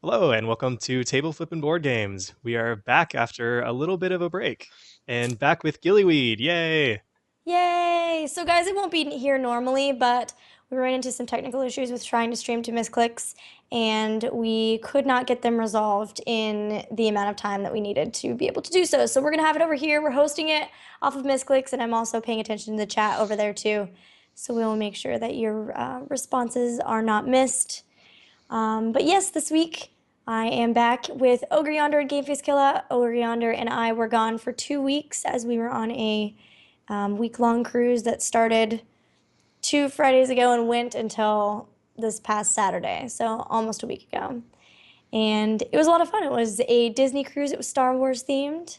Hello, and welcome to Table Flippin' Board Games. We are back after a little bit of a break, and back with Gillyweed. Yay! Yay! So, guys, it won't be here normally, but we ran into some technical issues with trying to stream to Misscliks, and we could not get them resolved in the amount of time that we needed to be able to do so. So, we're going to have it over here. We're hosting it off of Misscliks, and I'm also paying attention to the chat over there, too. So, we will make sure that your responses are not missed. But yes, this week I am back with Ogre Yonder and Game Face Killa. Ogre Yonder and I were gone for 2 weeks as we were on a week-long cruise that started 2 Fridays ago and went until this past Saturday, so almost a week ago. And it was a lot of fun. It was a Disney cruise. It was Star Wars themed,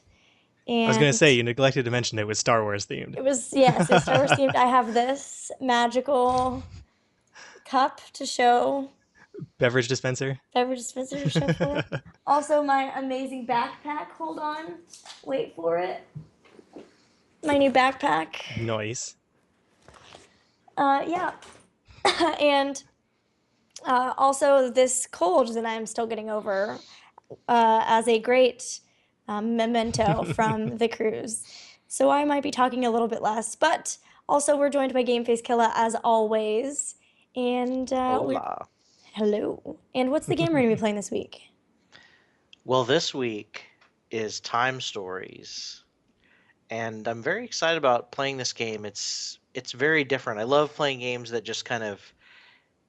I was going to and say, you neglected to mention it was Star Wars themed. it was, yes, it was Star Wars themed. I have this magical cup to show, Beverage dispenser. beverage dispenser to show for it. Also, my amazing backpack. Hold on, wait for it. My new backpack. Noise. Yeah. And also this cold that I'm still getting over as a great memento from the cruise. So I might be talking a little bit less, but also we're joined by Game Face Killa as always. And Hola. hello. And what's the game we're going to be playing this week? Well, this week is Time Stories, and I'm very excited about playing this game. It's very different. I love playing games that just kind of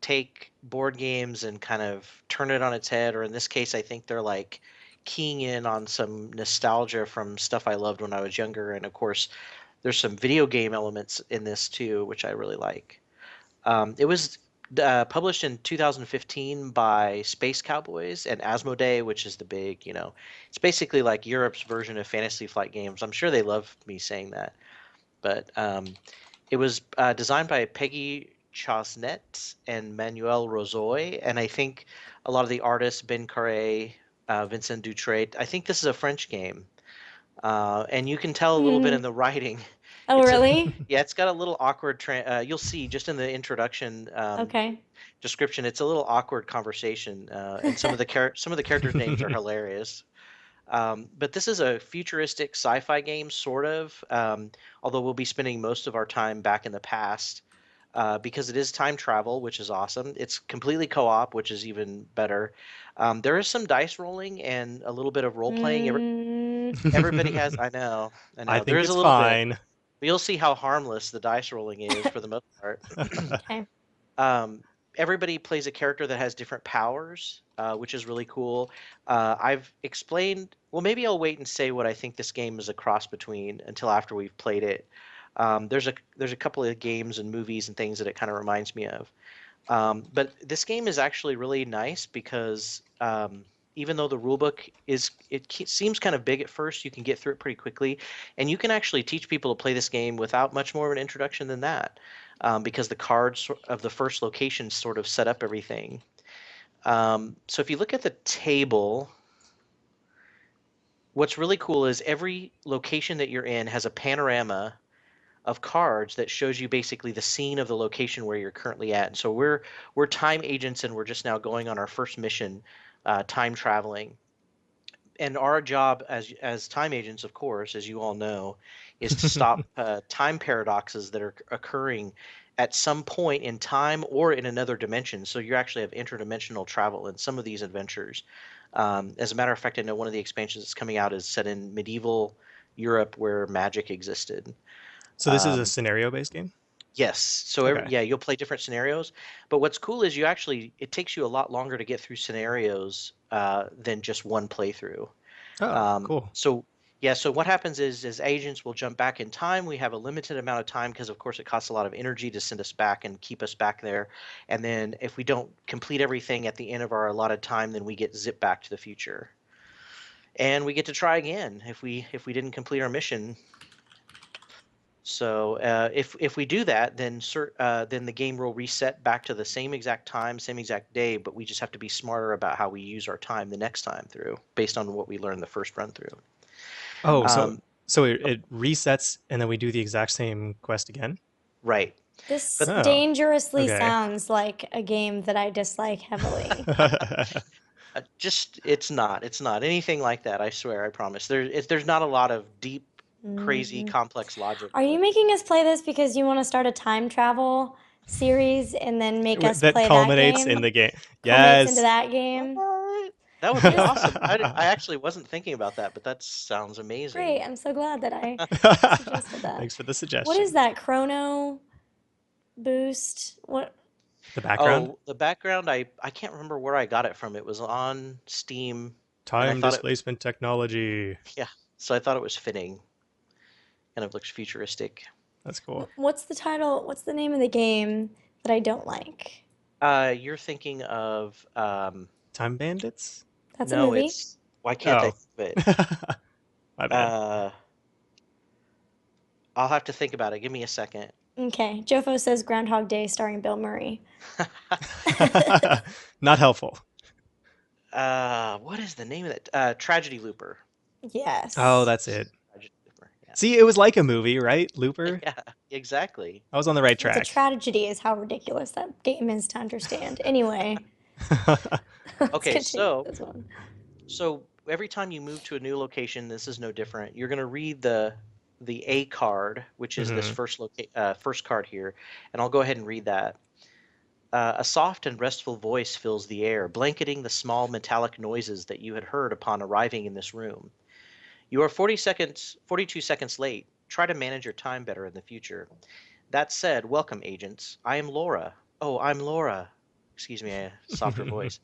take board games and kind of turn it on its head, or in this case, I think they're like keying in on some nostalgia from stuff I loved when I was younger. And of course, there's some video game elements in this too, which I really like. It was published in 2015 by Space Cowboys and Asmodee, which is the big, it's basically like Europe's version of Fantasy Flight Games. I'm sure they love me saying that. But it was designed by Peggy Chasnet and Manuel Rozoy. And I think a lot of the artists, Ben Carré, Vincent Dutrait, I think this is a French game. And you can tell a little bit Hmm. in the writing. Oh, It's a really? yeah, it's got a little awkward. You'll see just in the introduction Okay. description. It's a little awkward conversation, and some of the characters' names are hilarious. But this is a futuristic sci-fi game, sort of. Although we'll be spending most of our time back in the past, because it is time travel, which is awesome. It's completely co-op, which is even better. There is some dice rolling and a little bit of role playing. Mm, Everybody has. I I know. There think is a it's little bit. fine. But you'll see how harmless the dice rolling is for the most part. okay. Um, Everybody plays a character that has different powers, which is really cool. I've explained. Well, maybe I'll wait and say what I think this game is a cross between until after we've played it. There's a couple of games and movies and things that it kind of reminds me of. But this game is actually really nice because even though the rulebook seems kind of big at first, you can get through it pretty quickly, and you can actually teach people to play this game without much more of an introduction than that, because the cards of the first location sort of set up everything. So if you look at the table, what's really cool is every location that you're in has a panorama of cards that shows you basically the scene of the location where you're currently at. And so we're time agents, and we're just now going on our first mission, time traveling. And our job as time agents, of course, as you all know, is to stop time paradoxes that are occurring at some point in time or in another dimension. So you actually have interdimensional travel in some of these adventures. As a matter of fact, I know one of the expansions that's coming out is set in medieval Europe where magic existed. So this is a Um, scenario-based game? Yes. So Okay. yeah, you'll play different scenarios. But what's cool is it takes you a lot longer to get through scenarios than just one playthrough. Oh, cool. So yeah, so what happens is as agents will jump back in time. We have a limited amount of time because of course it costs a lot of energy to send us back and keep us back there. And then if we don't complete everything at the end of our allotted time, then we get zipped back to the future. And we get to try again if we didn't complete our mission. So if we do that, then the game will reset back to the same exact time, same exact day, but we just have to be smarter about how we use our time the next time through, based on what we learned the first run through. Oh, so Um, so it resets, and then we do the exact same quest again? right, This but Oh, dangerously okay. sounds like a game that I dislike heavily. Just it's not anything like that. I swear, I promise. There's not a lot of deep, crazy, Mm. complex logic, Are you but making us play this because you want to start a time travel series and then make us That play that culminates in game? the game. Culminates into Yes. that game? what? That would What be is awesome. I actually wasn't thinking about that, but that sounds great? amazing. I'm so glad that I suggested that. Thanks for the What is suggestion. that? Chrono boost? What? The background? Oh, the background, I can't remember where I got it from. It was on Steam, and I Time thought it, displacement technology. yeah, so I thought it was fitting. Kind of looks futuristic. That's cool. What's the title? What's the name of the game that I don't like? You're thinking of Time bandits? That's a no, movie. it's why can't I Oh. think of it? My bad. Uh, I'll have to think about it. Give me a second. Okay. Jofo says Groundhog Day starring Bill Murray. Not helpful. What is the name of that? Tragedy Looper. Oh, Yes. that's it. Tragedy Looper. Yeah. See, it was like a movie, right? Looper? Yeah, exactly. I was on the right It's a track. tragedy, is how ridiculous that game is to understand. Anyway, let's Okay, continue with this one. so every time you move to a new location, this is no different. You're going to read the A card, which is this Hmm. first card here, and I'll go ahead and read that. A soft and restful voice fills the air, blanketing the small metallic noises that you had heard upon arriving in this room. You are 42 seconds late. Try to manage your time better in the future. That said, welcome, agents. I am Laura. Oh, I'm Laura. Excuse me, a softer voice.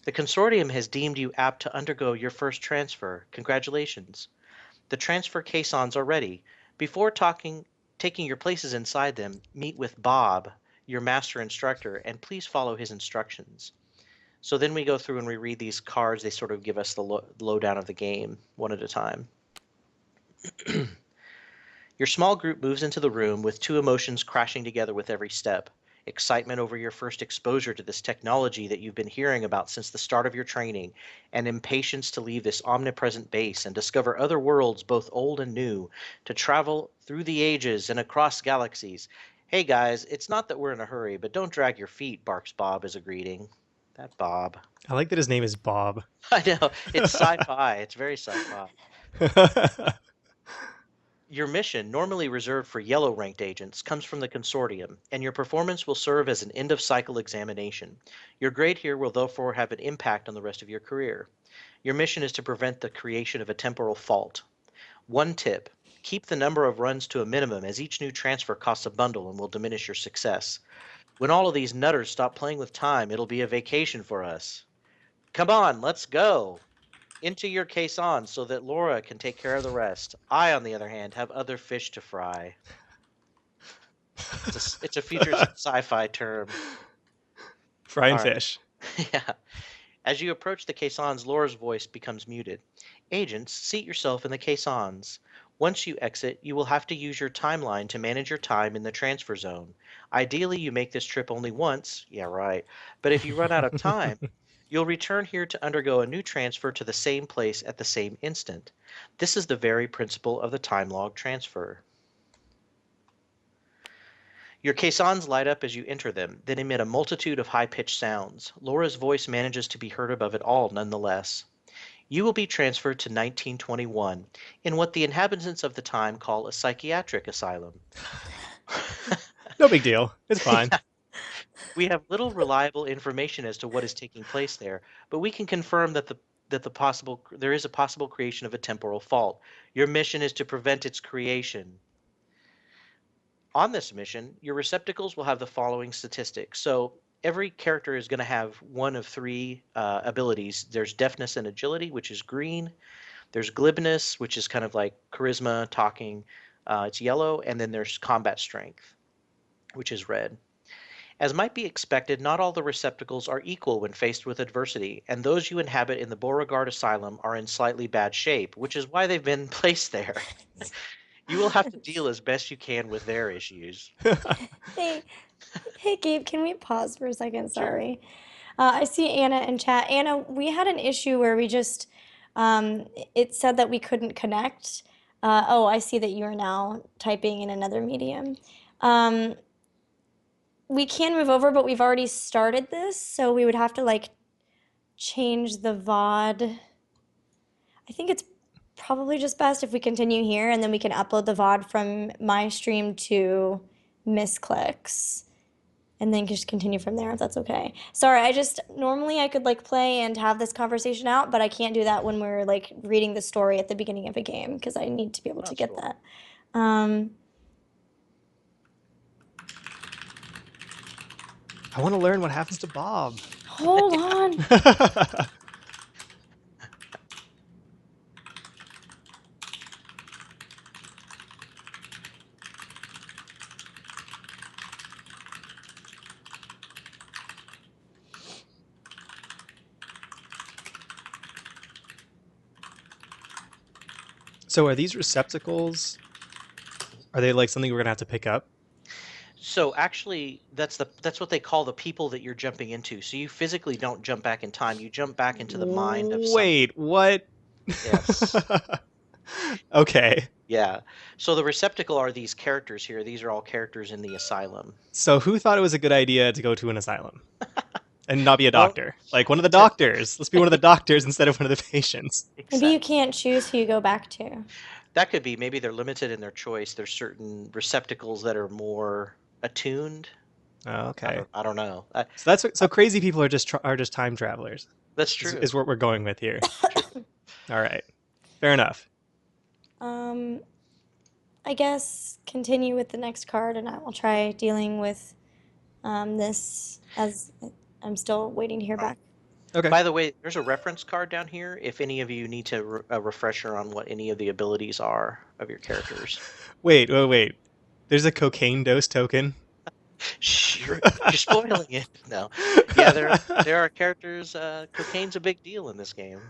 The consortium has deemed you apt to undergo your first transfer. Congratulations. The transfer caissons are ready. Before taking your places inside them, meet with Bob, your master instructor, and please follow his instructions. So then we go through and we read these cards. They sort of give us the lowdown of the game one at a time. Your small group moves into the room with two emotions crashing together with every step. Excitement over your first exposure to this technology that you've been hearing about since the start of your training, and impatience to leave this omnipresent base and discover other worlds, both old and new, to travel through the ages and across galaxies. Hey guys, it's not that we're in a hurry, but don't drag your feet, barks Bob as a greeting. That Bob. I like that his name is Bob. I know, it's sci fi. It's very sci fi. Your mission, normally reserved for yellow ranked agents, comes from the consortium, and your performance will serve as an end of cycle examination. Your grade here will therefore have an impact on the rest of your career. Your mission is to prevent the creation of a temporal fault. One tip: keep the number of runs to a minimum, as each new transfer costs a bundle and will diminish your success. When all of these nutters stop playing with time, it'll be a vacation for us. Come on, let's go! Into your caisson so that Laura can take care of the rest. I, on the other hand, have other fish to fry. It's a futuristic sci-fi term. Frying All right. fish. Yeah. As you approach the caissons, Laura's voice becomes muted. Agents, seat yourself in the caissons. Once you exit, you will have to use your timeline to manage your time in the transfer zone. Ideally, you make this trip only once. Yeah, right. But if you run out of time, you'll return here to undergo a new transfer to the same place at the same instant. This is the very principle of the time log transfer. Your caissons light up as you enter them, then emit a multitude of high-pitched sounds. Laura's voice manages to be heard above it all nonetheless. You will be transferred to 1921, in what the inhabitants of the time call a psychiatric asylum. No big deal. It's fine. Yeah, we have little reliable information as to what is taking place there, but we can confirm that there is a possible creation of a temporal fault. Your mission is to prevent its creation. On this mission, your receptacles will have the following statistics. So every character is going to have one of three abilities. There's deafness and agility, which is green. There's glibness, which is kind of like charisma, talking. It's yellow. And then there's combat strength, which is red. As might be expected, not all the receptacles are equal when faced with adversity, and those you inhabit in the Beauregard Asylum are in slightly bad shape, which is why they've been placed there. You will have to deal as best you can with their issues. Hey, hey, Gabe, can we pause for a second? Sure. Sorry. I see Anna in chat. Anna, we had an issue where we just, it said that we couldn't connect. Oh, I see that you are now typing in another medium. Um, we can move over, but we've already started this, so we would have to like change the VOD. I think it's probably just best if we continue here and then we can upload the VOD from my stream to Misscliks and then just continue from there if that's okay. Sorry, I just normally I could like play and have this conversation out, but I can't do that when we're like reading the story at the beginning of a game because I need to be able to That's get cool. that. I want to learn what happens to Bob. Hold on. So are these receptacles? Are they like something we're gonna have to pick up? So actually, that's what they call the people that you're jumping into. So you physically don't jump back in time. You jump back into the mind of some. Wait, what? Yes. Okay. Yeah. So the receptacle are these characters here. These are all characters in the asylum. So who thought it was a good idea to go to an asylum and not be a Well, doctor? Like one of the to, doctors. Let's be one of the doctors instead of one of the patients. Maybe you exactly. can't choose who you go back to. That could be. Maybe they're limited in their choice. There's certain receptacles that are more attuned. Oh, okay. I don't know. So crazy people are just time travelers. That's Is, true. is what we're going with here. True. All right. Fair enough. I guess continue with the next card and I will try dealing with this as I'm still waiting to hear back. Okay. By the way, there's a reference card down here if any of you need a refresher on what any of the abilities are of your characters. Wait. There's a cocaine dose token. Shh, you're spoiling it. No. Yeah, there are characters. Cocaine's a big deal in this game.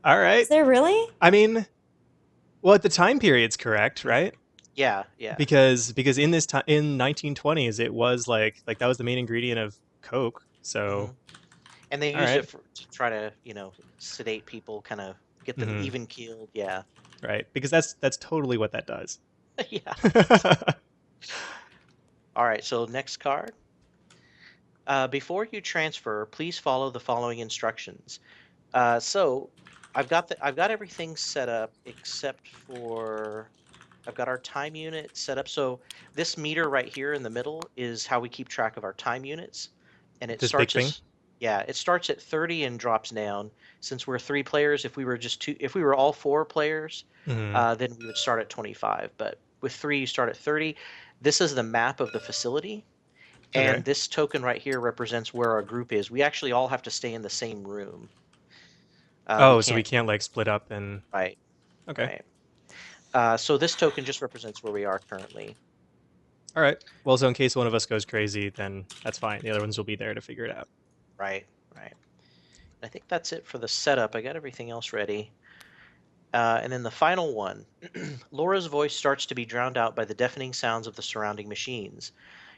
All right. Is there really? I mean, well, at the time period's correct, right? Yeah. Because in this time in 1920s, it was like that was the main ingredient of Coke. So, hmm And they all used right, it to try to, sedate people, kind of get them hmm even keeled. Yeah. right, because that's totally what that does. Yeah. All right. So next card. Before you transfer, please follow the following instructions. So I've got everything set up except for I've got our time unit set up. So this meter right here in the middle is how we keep track of our time units, and it This big starts thing. it starts at 30 and drops down. Since we're 3 players, if we were all 4 players, Hmm. then we would start at 25. But with 3, you start at 30. This is the map of the facility. Okay. And this token right here represents where our group is. We actually all have to stay in the same room. We Oh, so we can't. can't like split up and Right. okay. Right. So this token just represents where we are currently. All right. Well, so in case one of us goes crazy, then that's fine. The other ones will be there to figure it out. Right. I think that's it for the setup. I got everything else ready. And then the final one. Laura's voice starts to be drowned out by the deafening sounds of the surrounding machines.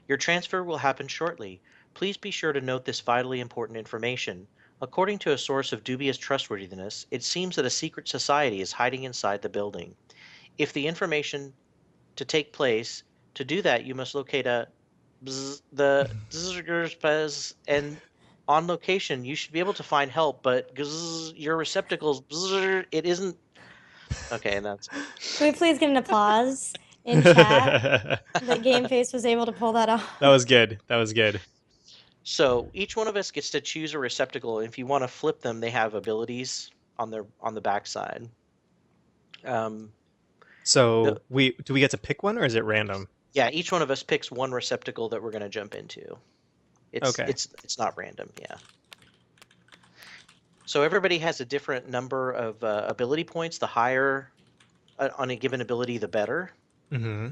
Your transfer will happen shortly. Please be sure to note this vitally important information. According to a source of dubious trustworthiness, it seems that a secret society is hiding inside the building. If the information to take place, to do that, you must locate the and on location, you should be able to find help, but your receptacles, it isn't. Okay, and that's it. Can we please get an applause in chat that Game Face was able to pull that off? That was good. That was good. So each one of us gets to choose a receptacle. If you want to flip them, they have abilities on the backside. So do we get to pick one or is it random? Yeah, each one of us picks one receptacle that we're going to jump into. Okay. It's not random. Yeah. So everybody has a different number of ability points. The higher on a given ability, the better. Mm-hmm.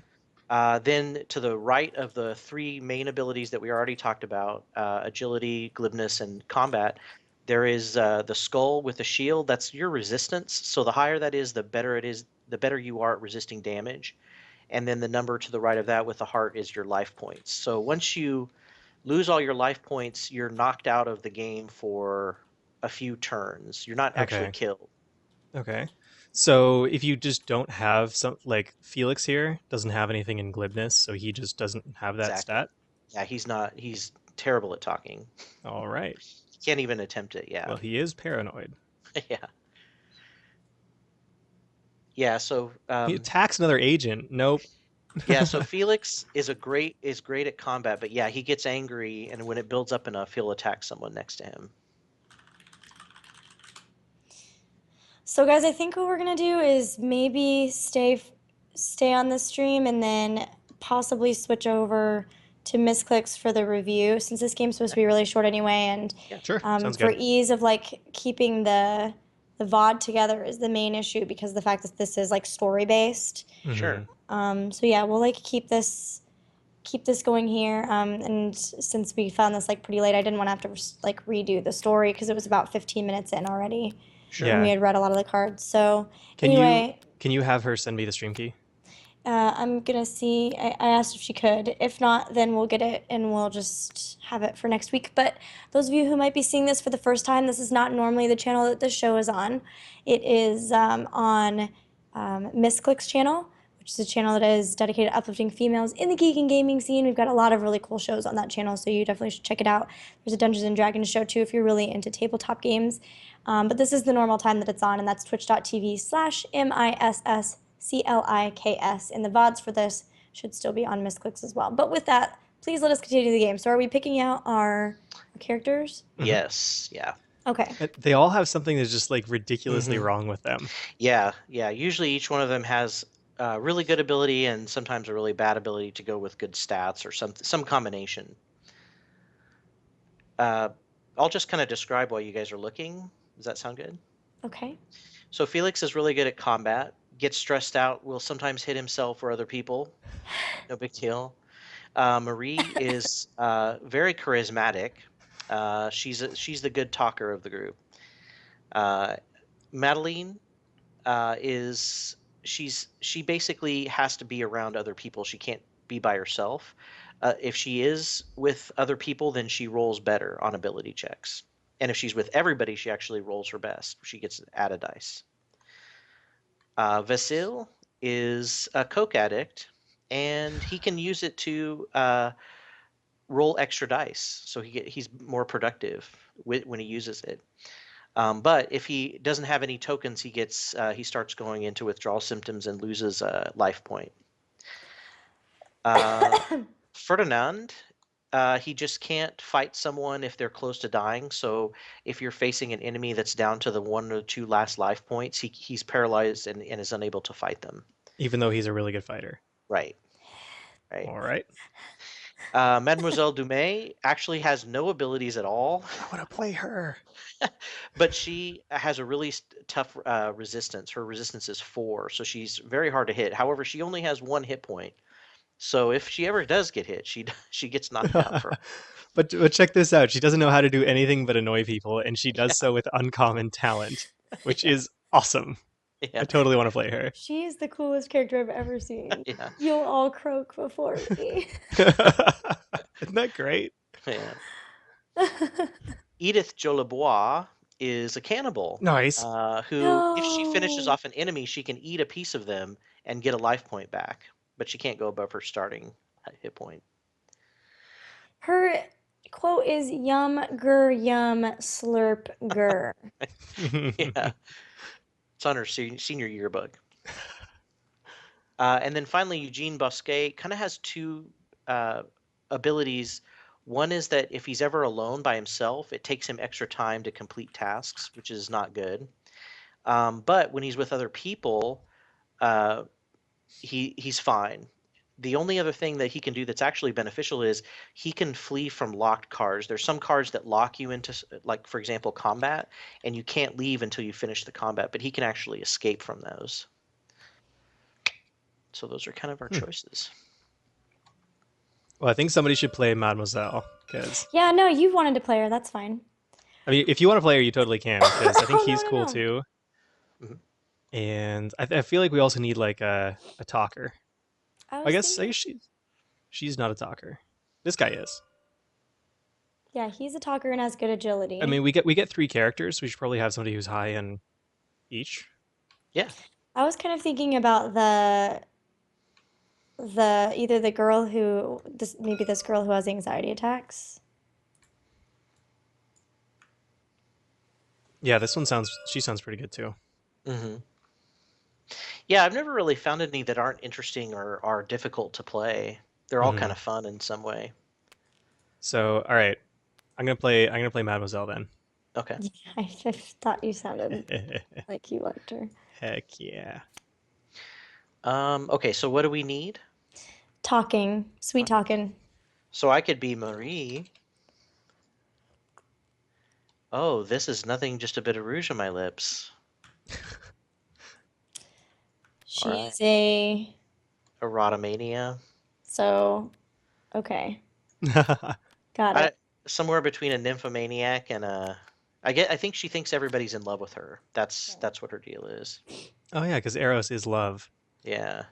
Then to the right of the 3 main abilities that we already talked about, agility, glibness, and combat, there is the skull with the shield. That's your resistance. So the higher that is, the better it is. The better you are at resisting damage. And then the number to the right of that with the heart is your life points. So once you lose all your life points, you're knocked out of the game for a few turns. You're not actually Okay. killed. Okay. So if you just don't have some like Felix here doesn't have anything in glibness, so he just doesn't have that Exactly. stat. Yeah, he's not. He's terrible at talking. All right. Can't even attempt it. Yeah. Well, he is paranoid. Yeah. Yeah. So He attacks another agent. Nope. yeah. So Felix is great at combat, but yeah, he gets angry, and when it builds up enough, he'll attack someone next to him. So guys, I think what we're gonna do is maybe stay on the stream and then possibly switch over to Misscliks for the review since this game's supposed to be really short anyway, and Yeah. Sure. Sounds for good. ease of like keeping the VOD together is the main issue because of the fact that this is like story based. Sure. So yeah, we'll like keep this going here. And since we found this like pretty late, I didn't want to have to like redo the story because it was about 15 minutes in already. Sure. And we Yeah. had read a lot of the cards. So Can anyway, you have her send me the stream key? I'm gonna see. I asked if she could. If not, then we'll get it and we'll just have it for next week. But those of you who might be seeing this for the first time, this is not normally the channel that this show is on. It is on Misscliks channel, which is a channel that is dedicated to uplifting females in the geek and gaming scene. We've got a lot of really cool shows on that channel, so you definitely should check it out. There's a Dungeons and Dragons show too if you're really into tabletop games. But this is the normal time that it's on, and that's twitch.tv/MISSCLIKS. And the VODs for this should still be on Misscliks as well. But with that, please let us continue the game. So are we picking out our characters? Yes. Yeah. Okay. They all have something that's just like ridiculously wrong with them. Yeah. Yeah. Usually each one of them has a really good ability and sometimes a really bad ability to go with good stats or some combination. I'll just kind of describe while you guys are looking. Does that sound good? Okay. So Felix is really good at combat, gets stressed out, will sometimes hit himself or other people. No big deal. Marie is very charismatic. She's the good talker of the group. Madeline she basically has to be around other people. She can't be by herself. If she is with other people, then she rolls better on ability checks. And if she's with everybody, she actually rolls her best. She gets added dice. Vasil is a coke addict, and he can use it to roll extra dice, so he's more productive when he uses it. But if he doesn't have any tokens, he starts going into withdrawal symptoms and loses a life point. Ferdinand, he just can't fight someone if they're close to dying. So if you're facing an enemy that's down to the 1 or 2 last life points, he's paralyzed and is unable to fight them. Even though he's a really good fighter. Right. All right. Mademoiselle Dumais actually has no abilities at all. I want to play her. But she has a really tough resistance. Her resistance is 4, so she's very hard to hit. However, she only has 1 hit point. So if she ever does get hit, she gets knocked out for. But check this out. She doesn't know how to do anything but annoy people, and she does so with uncommon talent, which is awesome. Yeah. I totally want to play her. She is the coolest character I've ever seen. Yeah. You'll all croak before me. Isn't that great? Yeah. Edith Jolibois is a cannibal. Nice. Who, if she finishes No. off an enemy, she can eat a piece of them and get a life point back, but she can't go above her starting hit point. Her quote is yum yum slurp gur. Yeah. It's on her senior yearbook. And then finally, Eugene Bosquet kind of has 2 abilities. One is that if he's ever alone by himself, it takes him extra time to complete tasks, which is not good. But when he's with other people, he's fine. The only other thing that he can do that's actually beneficial is he can flee from locked cards. There's some cards that lock you into, like, for example, combat, and you can't leave until you finish the combat, but he can actually escape from those. So those are kind of our choices. Well, I think somebody should play Mademoiselle, because Yeah, no, you wanted to play her. That's fine. I mean, if you want to play her, you totally can, because I think Oh, he's no, cool no. too. Mhm. And I feel like we also need like a talker. I guess she's not a talker. This guy is. Yeah, he's a talker and has good agility. I mean, we get 3 characters. We should probably have somebody who's high in each. Yeah. I was kind of thinking about either the girl who this girl who has anxiety attacks. Yeah, this one sounds. She sounds pretty good too. Hmm. Yeah, I've never really found any that aren't interesting or are difficult to play. They're all kind Hmm. of fun in some way. So, all right, I'm gonna play. I'm gonna play Mademoiselle then. Okay. Yeah, I just thought you sounded like you liked her. Heck yeah. Okay, so what do we need? Talking, sweet Okay. talking. So I could be Marie. Oh, this is nothing, just a bit of rouge on my lips. All She right. is a Erotomania. so okay. Got I it. somewhere between a nymphomaniac and a I think she thinks everybody's in love with her. That's what her deal is. Oh yeah, because Eros is love. Yeah.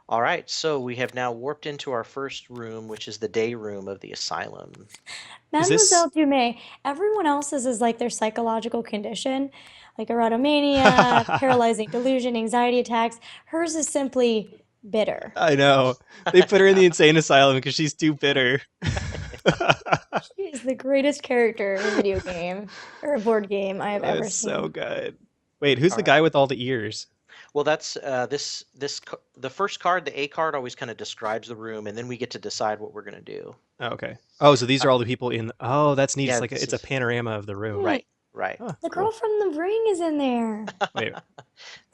All right, so we have now warped into our first room, which is the day room of the asylum. Is this? Mademoiselle Dumais, everyone else's is like their psychological condition, like erotomania, paralyzing delusion, anxiety attacks. Hers is simply bitter. I know they put her in the insane asylum because she's too bitter. She is the greatest character in a video game or a board game I have Oh, ever it's so seen. good. Wait, who's All the right. guy with all the ears? Well, that's the first card, the A card, always kind of describes the room, and then we get to decide what we're gonna do. Oh, okay. Oh, so these are all the people in. Oh, that's neat. It's Yeah, like this it's a is panorama of the room. Hmm, right, right. Oh, the girl cool. from The Ring is in there. Wait.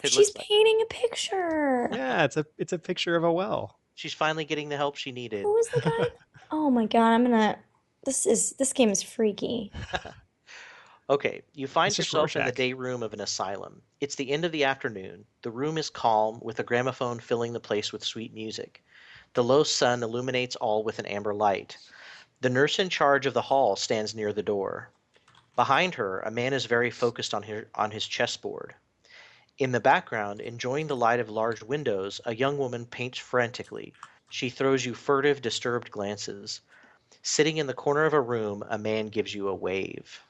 It She's looks like painting a picture. Yeah, it's a picture of a well. she's finally getting the help she needed. Who is the guy? Oh my God, I'm gonna. This game is freaky. Okay, you It's find just yourself in the Rorschach. day room of an asylum. It's the end of the afternoon. The room is calm, with a gramophone filling the place with sweet music. The low sun illuminates all with an amber light. The nurse in charge of the hall stands near the door. Behind her, a man is very focused on his chessboard. In the background, enjoying the light of large windows, a young woman paints frantically. She throws you furtive, disturbed glances. Sitting in the corner of a room, a man gives you a wave.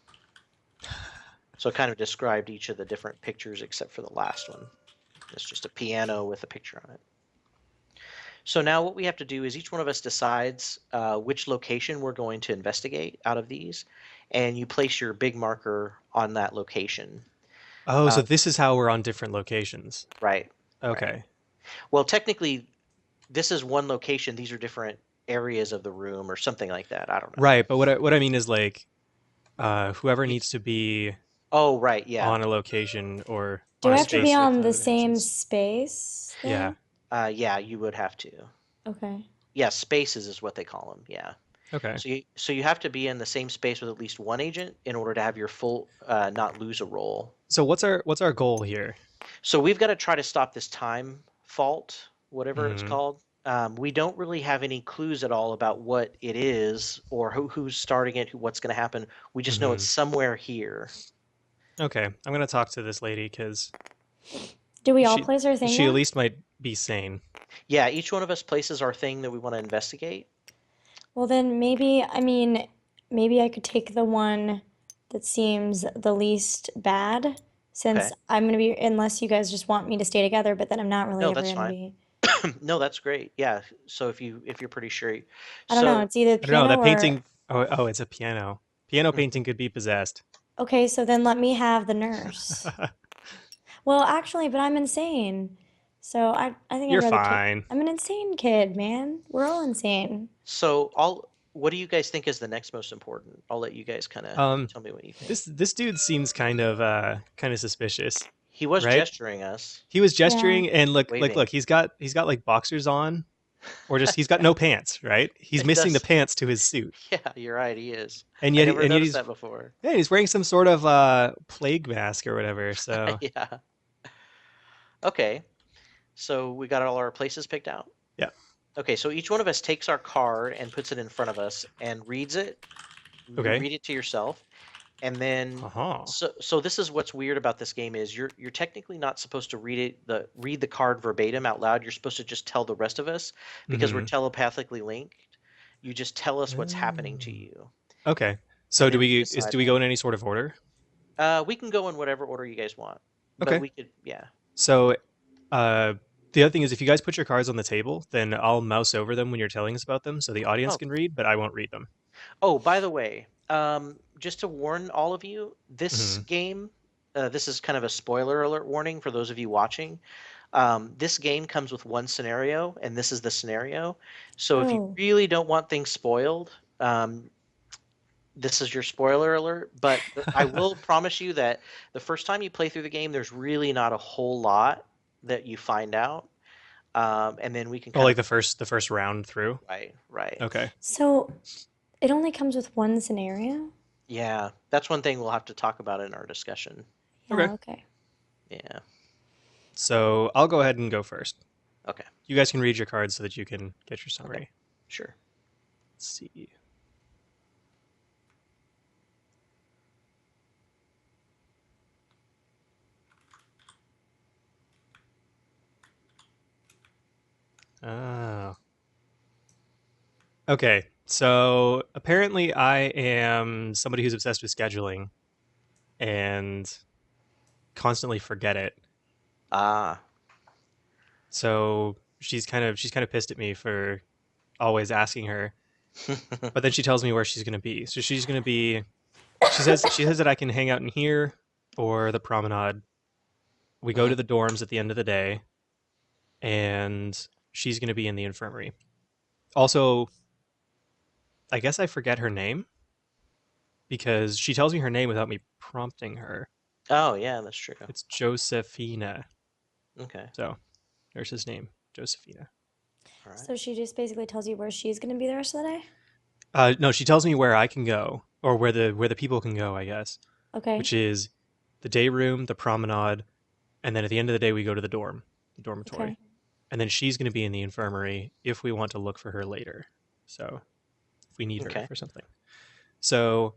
So it kind of described each of the different pictures except for the last one. It's just a piano with a picture on it. So now what we have to do is each one of us decides which location we're going to investigate out of these, and you place your big marker on that location. Oh, so Uh, this is how we're on different locations. right, right. Okay. Well, technically, this is one location. These are different areas of the room or something like that. I don't know. Right, but what I mean is like whoever You, needs to be oh, right, yeah. on a location or Do on I a have to be space with on the same dimensions. space Yeah. then? Yeah, you would have to. Okay. Yeah, spaces is what they call them. Yeah. Okay. So you have to be in the same space with at least one agent in order to have your full not lose a roll. So what's our goal here? So we've got to try to stop this time fault, whatever it's Hmm. called. We don't really have any clues at all about what it is or who's starting it, what's going to happen. We just know it's Hmm. somewhere here. Okay, I'm gonna talk to this lady because Do we all she place our thing she at down? least might be sane. Yeah, each one of us places our thing that we want to investigate. Well, then maybe, I mean, maybe I could take the one that seems the least bad, since Okay. I'm gonna be, unless you guys just want me to stay together, but then I'm not really No, ever that's gonna fine. be. No, that's great. Yeah. So if you're pretty sure. I don't know, So it's either I don't know piano that or. painting. Oh, it's a piano. Piano mhm. painting could be possessed. Okay, so then let me have the nurse. Well, actually, but I'm insane. So I think I'd You're rather take. fine. I'm an insane kid, man. We're all insane. So I'll. What do you guys think is the next most important? I'll let you guys kind of Um, tell me what you think. this dude seems kind of suspicious, He was right? gesturing us, He was Yeah. gesturing and look, waving. he's got like boxers on, or just he's got no pants, right? He's He missing the does. pants to his suit, Yeah, you're right. He is. and I yet never noticed he's that before. yeah, he's wearing some sort of plague mask or whatever. So Yeah. Okay. So we got all our places picked out. yeah, Okay, so each one of us takes our card and puts it in front of us and reads it. You okay, read it to yourself, and then uh-huh. so this is what's weird about this game is you're technically not supposed to read the card verbatim out loud. You're supposed to just tell the rest of us because we're Mm-hmm. telepathically linked. You just tell us what's happening to Oh. you, Okay. So and then we decide do we what. go in any sort of order? We can go in whatever order you guys want, but Okay. we could, yeah. So uh, the other thing is if you guys put your cards on the table, then I'll mouse over them when you're telling us about them, so the audience Oh, can read, but I won't read them. oh, by the way, Just to warn all of you, this Hmm. game, this is kind of a spoiler alert warning for those of you watching. This game comes with one scenario, and this is the scenario. So if you Oh. really don't want things spoiled, this is your spoiler alert. But I will promise you that the first time you play through the game, there's really not a whole lot that you find out. And then we can Oh, kind like of, the first round through. right, right. Okay. So it only comes with one scenario? Yeah, that's one thing we'll have to talk about in our discussion. Okay. Yeah, okay. Yeah. So I'll go ahead and go first. Okay. You guys can read your cards so that you can get your Okay. summary. Sure. Let's see. Ah. Okay. So apparently I am somebody who's obsessed with scheduling and constantly forget it. Ah. So she's kind of pissed at me for always asking her. But then she tells me where she's going to be. So she's going to be she says that I can hang out in here or the promenade. We go to Mhm. the dorms at the end of the day and she's going to be in the infirmary. Also, I guess I forget her name because she tells me her name without me prompting her. Oh, yeah, that's true. It's Josephina. Okay. So there's his name, Josephina. All right. So she just basically tells you where she's going to be the rest of the day? No, she tells me where I can go or where the people can go, I guess, Okay, which is the day room, the promenade, and then at the end of the day we go to the dormitory. okay. And then she's going to be in the infirmary if we want to look for her later. So if we need her Okay. for something. So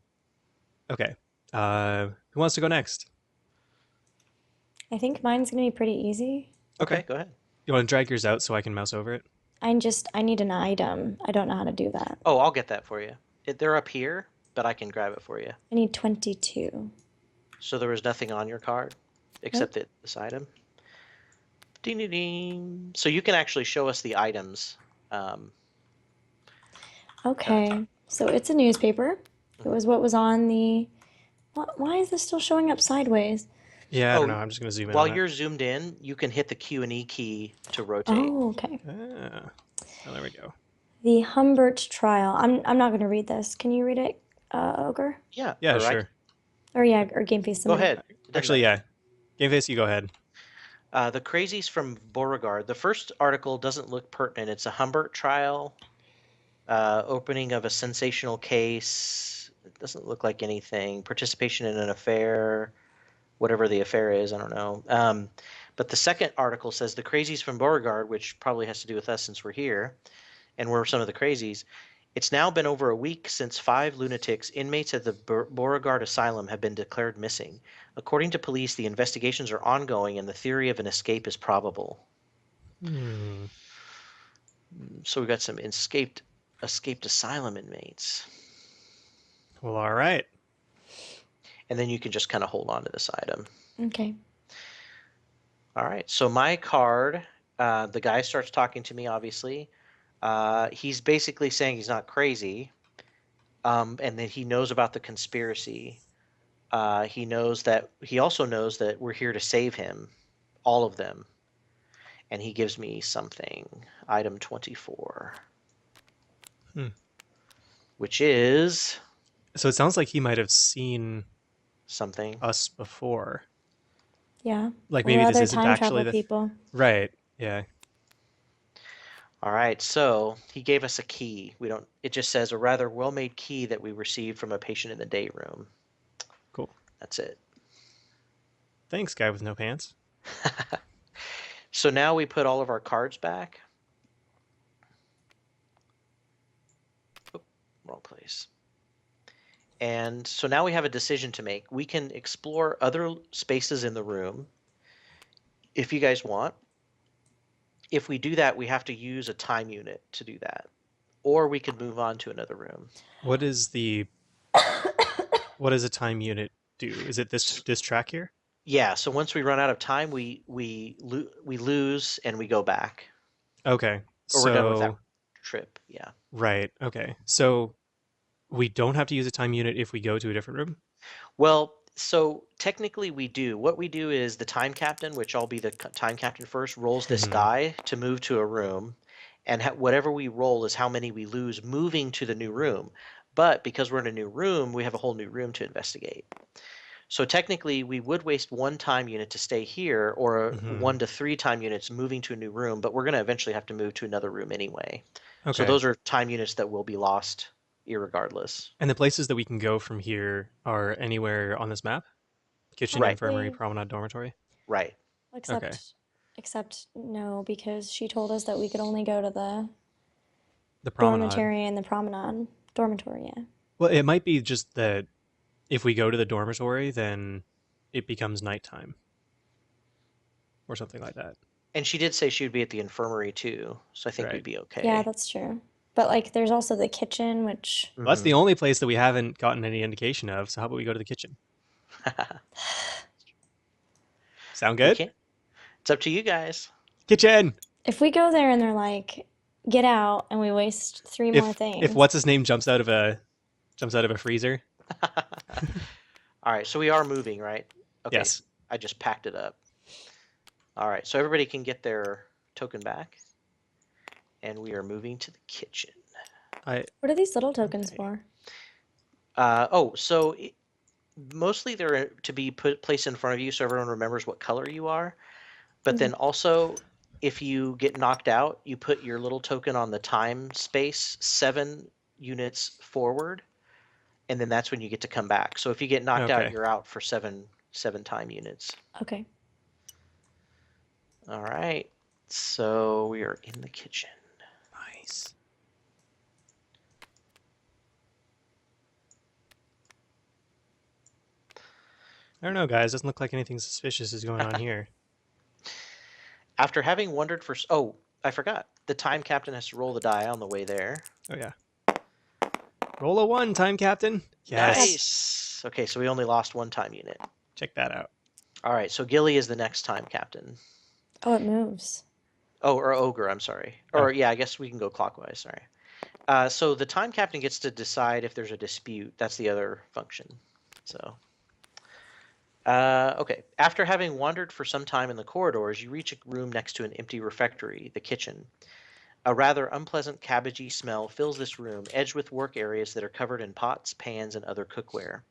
okay, who wants to go next? I think mine's going to be pretty easy. Okay, Okay, go ahead. you want to drag yours out so I can mouse over it? I need an item. I don't know how to do that. Oh, I'll get that for you. They're up here, but I can grab it for you. I need 22. So there was nothing on your card Nope. except this item. Ding ding ding. So you can actually show us the items. Um, uh, Okay, so it's a newspaper. It mhm. was what was on the. Why is this still showing up sideways? Yeah, I don't Oh, know. I'm just going to zoom in while on it. you're zoomed in, you can hit the Q and E key to rotate. Oh, okay. Ah, oh, there we go. The Humbert trial. I'm not going to read this. Can you read it, Ogre? Yeah, Yeah, or I sure. Or yeah, or Game Face, go somebody. ahead. It doesn't Actually, matter. yeah. Game face, you go ahead. The Crazies from Beauregard. The first article doesn't look pertinent. It's a Humbert trial, opening of a sensational case. It doesn't look like anything. Participation in an affair, whatever the affair is, I don't know. But the second article says the Crazies from Beauregard, which probably has to do with us since we're here, and we're some of the Crazies. It's now been over a week since 5 lunatics, inmates at the Beauregard Asylum, have been declared missing. According to police, the investigations are ongoing and the theory of an escape is probable. Hmm. So we've got some escaped asylum inmates. Well, all right. And then you can just kind of hold on to this item. Okay. All right. So my card, the guy starts talking to me, obviously. He's basically saying he's not crazy, and that he knows about the conspiracy. He also knows that we're here to save him, all of them. And he gives me something, item 24, Hmm. which is So it sounds like he might have seen something. us before. Yeah. Like Or maybe this other isn't time actually travel the people. right. Yeah. All right, so he gave us a key. We don't. It just says a rather well-made key that we received from a patient in the day room. Cool. That's it. Thanks, guy with no pants. So now we put all of our cards back. Oh, wrong place. And so now we have a decision to make. We can explore other spaces in the room if you guys want. If we do that, we have to use a time unit to do that. Or we could move on to another room. What is the what does a time unit do? Is it this track here? Yeah, so once we run out of time, we lose and we go back. Okay. Or we're done with that So trip. Yeah. right. Okay. So We don't have to use a time unit if we go to a different room. Well, so technically we do. What we do is the time captain, which I'll be the time captain first, rolls this Mhm. die to move to a room, and whatever we roll is how many we lose moving to the new room. But because we're in a new room, we have a whole new room to investigate. So technically, we would waste one time unit to stay here, or Mhm. 1 to 3 time units moving to a new room, but we're going to eventually have to move to another room anyway. So Okay. those are time units that will be lost irregardless. And the places that we can go from here are anywhere on this map? Kitchen, Right, infirmary, Technically, promenade, dormitory. right. Okay. except no, because she told us that we could only go to the The promenade. dormitory and the promenade. Dormitory, yeah. Well, it might be just that if we go to the dormitory, then it becomes nighttime or something like that. And she did say she would be at the infirmary too, so I think we'd Right. be Yeah, okay. that's true. But like, there's also the kitchen, which Well, that's Hmm. the only place that we haven't gotten any indication of. So how about we go to the kitchen? Sound We good? can't. It's up to you guys. Kitchen. if we go there and they're like, get out, and we waste three more If things. what's his name jumps out of a freezer. All right, so we are moving, right? Okay, Yes. I just packed it up. All right, so everybody can get their token back, and we are moving to the kitchen. I What are these little tokens okay. for? Mostly they're to be placed in front of you so everyone remembers what color you are. But Mhm. then also, if you get knocked out, you put your little token on the time space 7 units forward, and then that's when you get to come back. So if you get knocked out, Okay. you're out for seven time units. Okay. All right. So we are in the kitchen. Nice. I don't know, guys. Doesn't look like anything suspicious is going on here. After having wondered for I forgot. The time captain has to roll the die on the way there. Oh yeah. Roll a one, time captain. Yeah. Yes. Nice. Okay, so we only lost 1 time unit. Check that out. All right, so Gilly is the next time captain. Oh, it moves. Oh, or ogre, I'm sorry. Oh. Or yeah, I guess we can go clockwise, sorry. So the time captain gets to decide if there's a dispute. That's the other function. So, okay. After having wandered for some time in the corridors, you reach a room next to an empty refectory, the kitchen. A rather unpleasant cabbagey smell fills this room, edged with work areas that are covered in pots, pans, and other cookware.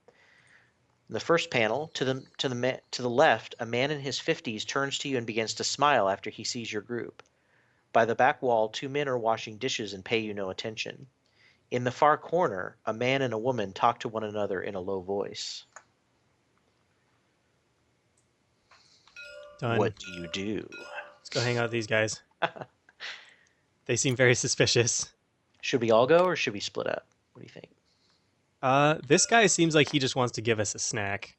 In the first panel, to the left, a man in his 50s turns to you and begins to smile after he sees your group. By the back wall, 2 men are washing dishes and pay you no attention. In the far corner, a man and a woman talk to one another in a low voice. Done. What do you do? Let's go hang out with these guys. They seem very suspicious. Should we all go or should we split up? What do you think? This guy seems like he just wants to give us a snack.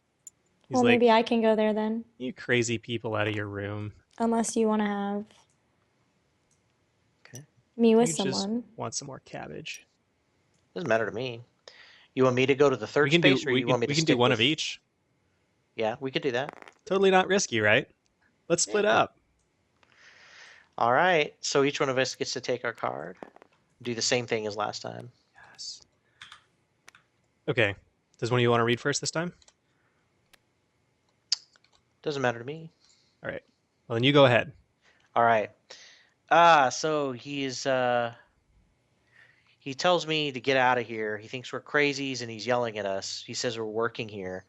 He's Well, like, maybe I can go there then, you crazy people out of your room. unless you want to have Okay. me with You just someone. want some more cabbage. Doesn't matter to me. You want me to go to the We third can do space or you want me to we can do stick one of with. each. Yeah, we could do that. Totally not risky, right? Let's split Yeah. up. All right. So each one of us gets to take our card. Do the same thing as last time. Yes. Okay. Does one of you want to read first this time? Doesn't matter to me. All right. Well, then you go ahead. All right. So he tells me to get out of here. He thinks we're crazies and he's yelling at us. He says we're working here.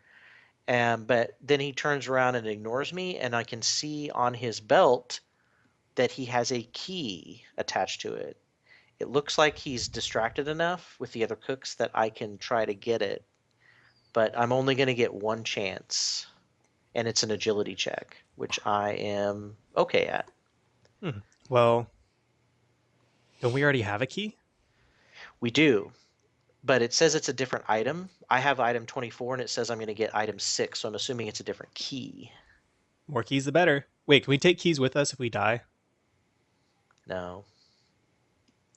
But then he turns around and ignores me, and I can see on his belt that he has a key attached to it. It looks like he's distracted enough with the other cooks that I can try to get it, but I'm only going to get one chance, and it's an agility check, which I am okay at. Well, don't we already have a key? We do, but it says it's a different item. I have item 24, and it says I'm going to get item 6, so I'm assuming it's a different key. More keys, the better. Wait, can we take keys with us if we die? No,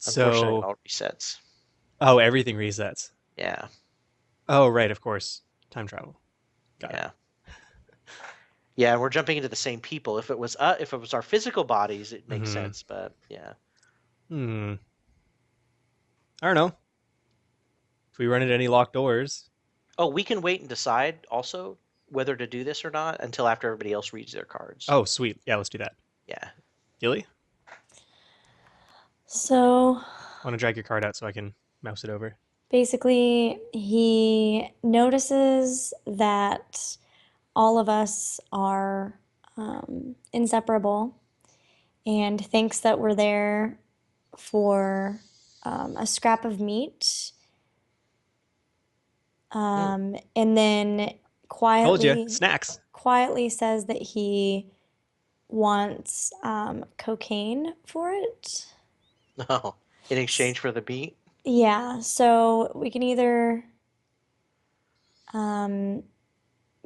unfortunately, it So, all resets. oh, everything resets. Yeah, Oh, right, of course. Time travel. Got it. yeah. Yeah, and we're jumping into the same people. If it was our physical bodies, it makes Mm-hmm. sense. But yeah, Hmm. I don't know. If we run into any locked doors. Oh, we can wait and decide also whether to do this or not until after everybody else reads their cards. Oh, sweet. Yeah, let's do that. Yeah. Gilly, So want to drag your card out so I can mouse it over? basically, he notices that all of us are inseparable and thinks that we're there for a scrap of meat. Hmm. And then Told you. quietly Snacks. quietly says that he wants cocaine for it. No. In exchange for the beat? Yeah, so we can either um,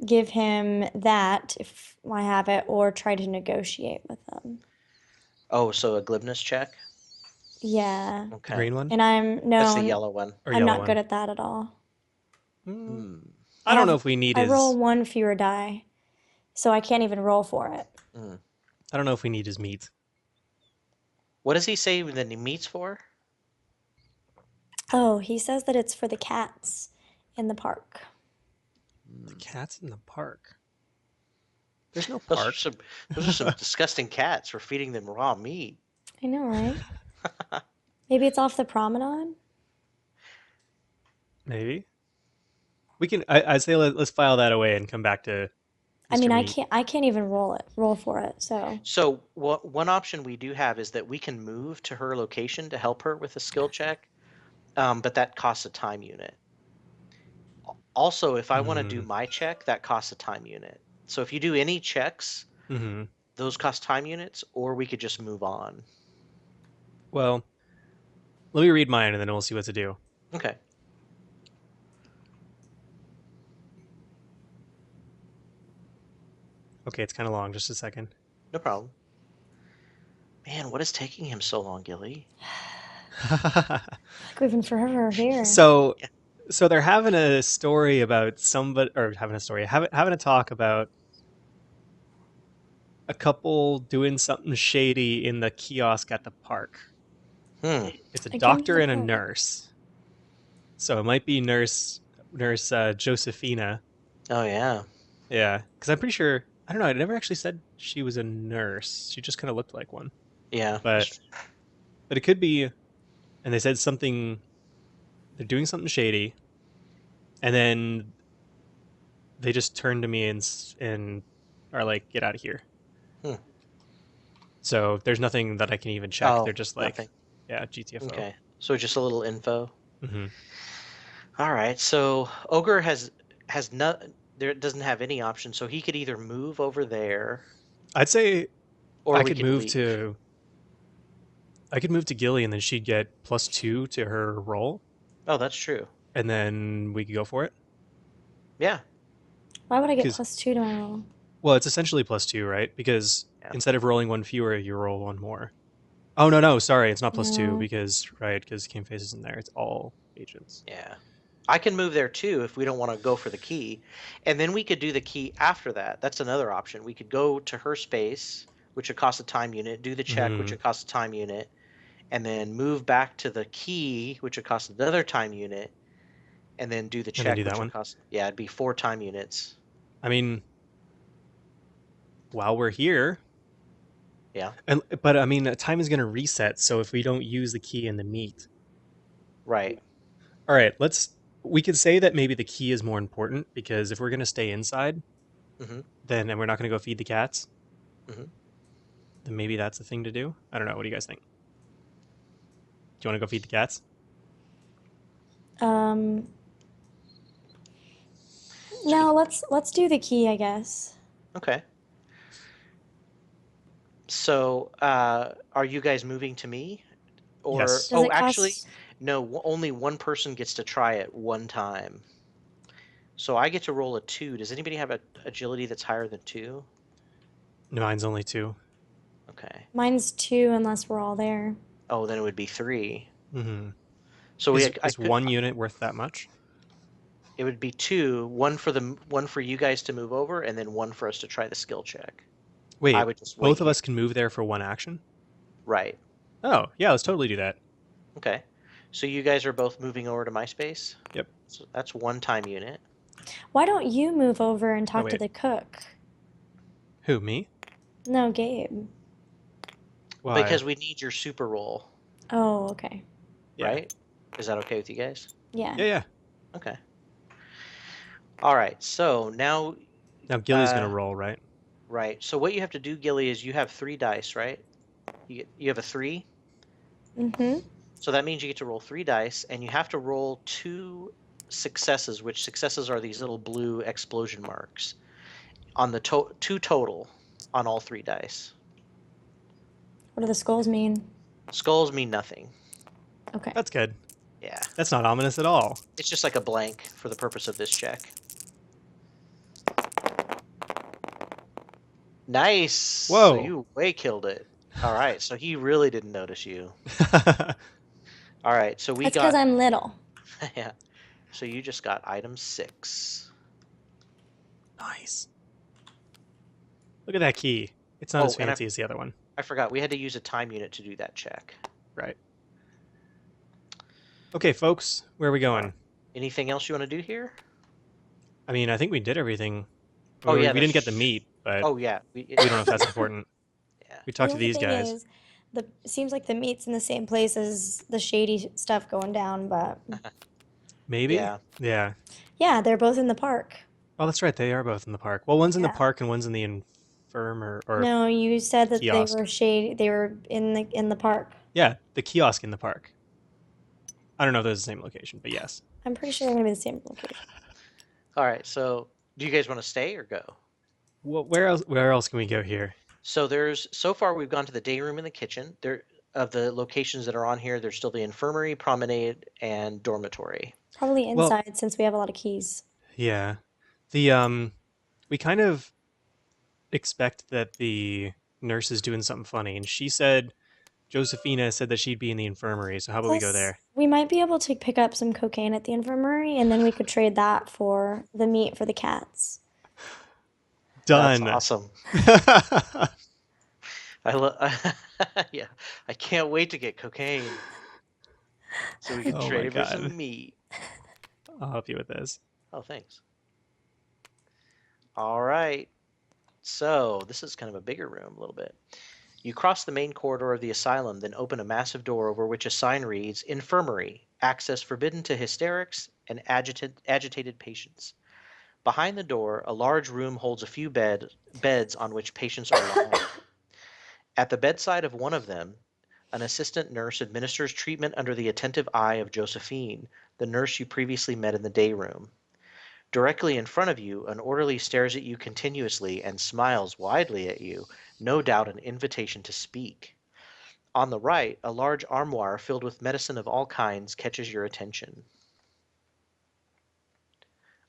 give him that if I have it, or try to negotiate with him. Oh, so a glibness check? Yeah, The Okay. green one and I'm That's the no, yellow one. or I'm yellow not good one? at that at all. Mm, Hmm. I I don't know have if we need I roll his. one fewer die, so I can't even roll for it. Hmm. I don't know if we need his meat. What does he say that he meets for? Oh, he says that it's for the cats in the park. The cat's in the park. There's no Those are park. some those are some disgusting cats for feeding them raw meat. I know, right? Maybe it's off the promenade. Maybe we can. I'd say let's file that away and come back to I Mr. mean, Meat. I can't even roll for it. So, So one option we do have is that we can move to her location to help her with a skill check, but that costs a time unit. Also, if I want to do Mm, my check, that costs a time unit. So if you do any checks, hmm those cost time units, or we could just move on. Well, let me read mine and then we'll see what to do. Okay. Okay, it's kind of long. Just a second. No problem. Man, what is taking him so long, Gilly? like we've been forever here. so, Yeah. so they're having a story about somebody, or having a story, having a talk about a couple doing something shady in the kiosk at the park. Hmm. It's a Again with doctor the and a park. nurse. So it might be nurse Josephina. Oh yeah. Yeah, because I'm pretty sure. I don't know. I never actually said she was a nurse. She just kind of looked like one. Yeah. But it could be. And they said something. They're doing something shady, and then they just turn to me and are like, "Get out of here." Hmm. So there's nothing that I can even check. They're Oh, just like, nothing. "Yeah, GTFO." Okay. So just a little info. hmm All right. So Ogre has no there doesn't have any option, so he could either move over there I'd say or I we could could move leave. to. I could move to Gilly, and then she'd get +2 to her roll, Oh, that's true. and then we could go for it. Yeah. Why would I get Because +2 to my roll? well, it's essentially +2, right? Because Yeah. instead of rolling one fewer, you roll one more. Oh no, sorry, it's not +2 No. because Game Face isn't there. It's all agents. Yeah. I can move there too if we don't want to go for the key. And then we could do the key after that. That's another option. We could go to her space, which would cost a time unit, do the check, which hmm would cost a time unit, and then move back to the key, which would cost another time unit, and then do the And then do check, that which would one. cost, yeah, it'd be 4 time units. I mean, while we're here, Yeah. but I mean, time is going to reset. So if we don't use the key in the meat, Right. all right, we could say that maybe the key is more important because if we're going to stay inside, hmm then and we're not going to go feed the cats, hmm then maybe that's the thing to do. I don't know. What do you guys think? Do you want to go feed the cats? Um, So, no, let's do the key, I guess. okay. So, are you guys moving to me? Or, Yes. Does oh, it actually, cost? no, only one person gets to try it one time. So I get to roll a 2. Does anybody have a agility that's higher than 2? No, mine's only 2. Okay. Mine's 2 unless we're all there. Oh, then it would be 3. hmm So I Is could one unit worth that much? it would be 2, one for you guys to move over and then one for us to try the skill check. I Wait, would just wait both of here. us can move there for one action? Right. Oh, yeah, let's totally do that. Okay. So you guys are both moving over to my space? Yep. So that's one time unit. Why don't you move over and Oh talk to wait, the cook? who, me? No, Gabe. Why? Because we need your super roll, Oh, okay. Yeah. right? Is that okay with you guys? Yeah. Yeah, yeah. Okay. All right. So now, Now Gilly's uh, gonna roll, right? right. So what you have to do, Gilly, is you have 3 dice, right? You have a 3. Mm-hmm. So that means you get to roll 3 dice, and you have to roll 2 successes, which successes are these little blue explosion marks on the two total on all 3 dice. What do the skulls mean? Skulls mean nothing. Okay. That's good. Yeah. That's not ominous at all. It's just like a blank for the purpose of this check. Nice. So Whoa. you way killed it. All right. So he really didn't notice you. All right. So we That's because got I'm little. yeah. So you just got item 6. Nice. Look at that key. It's not as Oh, and fancy as the other one. I forgot we had to use a time unit to do that check. Right. Okay, folks, where are we All going? right. Anything else you want to do here? I mean, I think we did everything. Oh We yeah, didn't get the that's. meat, but Oh yeah. we don't know if that's important. Yeah. We The talked to only these thing guys. is, it seems like the meat's in the same place as the shady stuff going down, but Maybe? Yeah. Yeah. yeah, they're both in the park. Oh, that's right. They are both in the park. Well, one's in the Yeah. park and one's in the infirmary or No, you said that they kiosk. were shady. They were in the park. Yeah, the kiosk in the park. I don't know if they're the same location, but yes. I'm pretty sure they're gonna be the same location. All right. So do you guys want to stay or go? Well, where else can we go here? So far we've gone to the day room and the kitchen. There of the locations that are on here, there's still the infirmary, promenade, and dormitory. Probably Well, inside since we have a lot of keys. yeah. The we kind of expect that the nurse is doing something funny, and she said Josephina said that she'd be in the infirmary, so how about we go Plus, there? we might be able to pick up some cocaine at the infirmary, and then we could trade that for the meat for the cats. That's Done. awesome. Yeah, I can't wait to get cocaine so we can Oh trade my it for god. some meat. I'll help you with this. Oh, thanks. All right. So this is kind of a bigger room, a little bit. You cross the main corridor of the asylum, then open a massive door over which a sign reads Infirmary, access forbidden to hysterics and agitated patients. Behind the door, a large room holds a few beds on which patients are lying. At the bedside of one of them, an assistant nurse administers treatment under the attentive eye of Josephine, the nurse you previously met in the day room. Directly in front of you, an orderly stares at you continuously and smiles widely at you, no doubt an invitation to speak. On the right, a large armoire filled with medicine of all kinds catches your attention.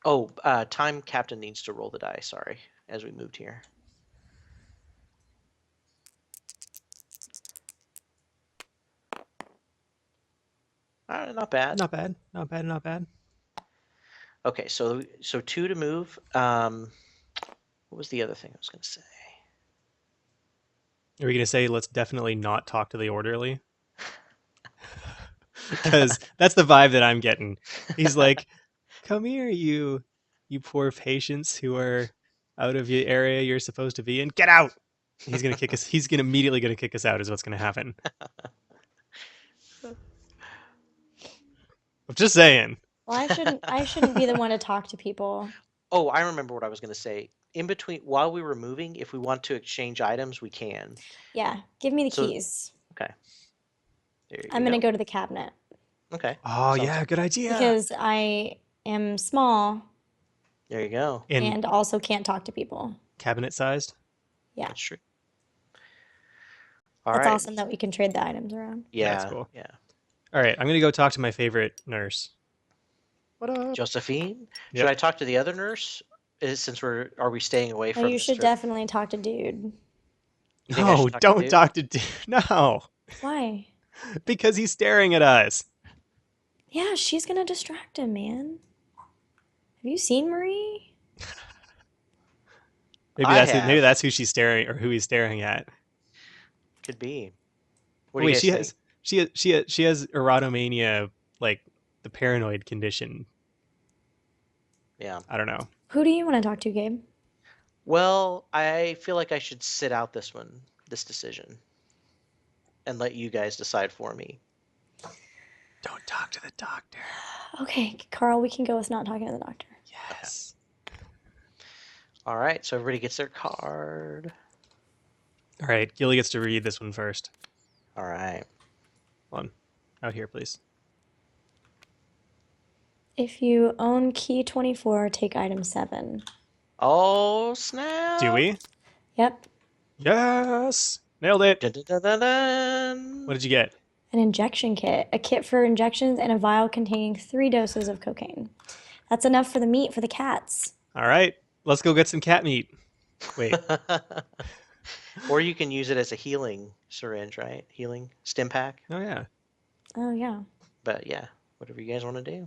Oh, time captain needs to roll the die, sorry, as we moved here. Not bad. Not bad. Not bad. Not bad. Okay, so 2 to move. What was the other thing I was going to say? Are we gonna say let's definitely not talk to the orderly? Because that's the vibe that I'm getting. He's like, "Come here, you poor patients who are out of your area you're supposed to be in. Get out!" He's gonna kick us. He's gonna immediately gonna kick us out. Is what's gonna happen. I'm just saying. Well, I shouldn't be the one to talk to people. Oh, I remember what I was going to say. In between, while we were moving, if we want to exchange items, we can. Yeah, give me the So, keys. okay, there I'm you gonna go. go to the cabinet Okay, Oh sounds yeah, good. good idea. because I am small There you go. And and also can't talk to people. cabinet sized. Yeah, That's true. All that's right. awesome that we can trade the items around. Yeah, that's Yeah, cool. yeah. All right, I'm gonna go talk to my favorite nurse. What up? Josephine, should Yep. I talk to the other nurse? Since are we staying away No, from you should Mr. definitely talk to Dude. You think I No, should talk to don't Dude? talk to dude. No, Why? because he's staring at us. Yeah, she's gonna distract him, man. Have you seen Marie? Maybe I maybe have. that's who she's staring or who he's staring at. Could be. What Oh, do you wait, guys think? she has erotomania like the paranoid condition. Yeah. I don't know. Who do you want to talk to, Gabe? Well, I feel like I should sit out this decision, and let you guys decide for me. Don't talk to the doctor. Okay, Carl, we can go with not talking to the doctor. Yes. All right, so everybody gets their card. All right, Gilly gets to read this one first. All right. Hold on. Out here, please. If you own key 24, take item 7. Oh, snap. Do we? Yep. Yes. Nailed it. Dun, dun, dun, dun, dun. What did you get? An injection kit, a kit for injections, and a vial containing 3 doses of cocaine. That's enough for the meat for the cats. All right, let's go get some cat meat. Wait. Or you can use it as a healing syringe, right? Healing stim pack. Oh yeah. Oh, yeah. But yeah, whatever you guys want to do.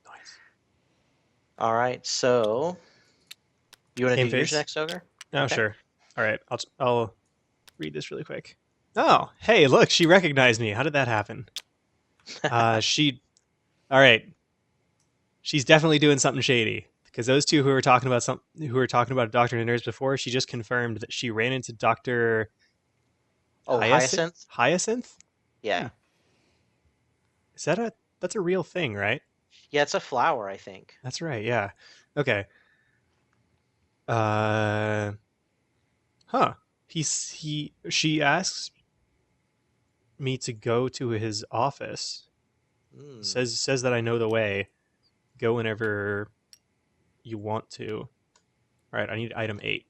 Nice. All right, so you want to Same do yours face? next, Ogre? Oh Okay. sure. All right, I'll read this really quick. Oh, hey, look, she recognized me. How did that happen? All right. She's definitely doing something shady because those two who were talking about a doctor and a nurse before, she just confirmed that she ran into Doctor Oh, Hyacinth? Hyacinth. Yeah. Is that's a real thing, right? Yeah, it's a flower, I think. That's right. Yeah. Okay. Uh. Huh. She asks me to go to his office. Mm. Says that I know the way. Go whenever you want to. All right. I need item 8.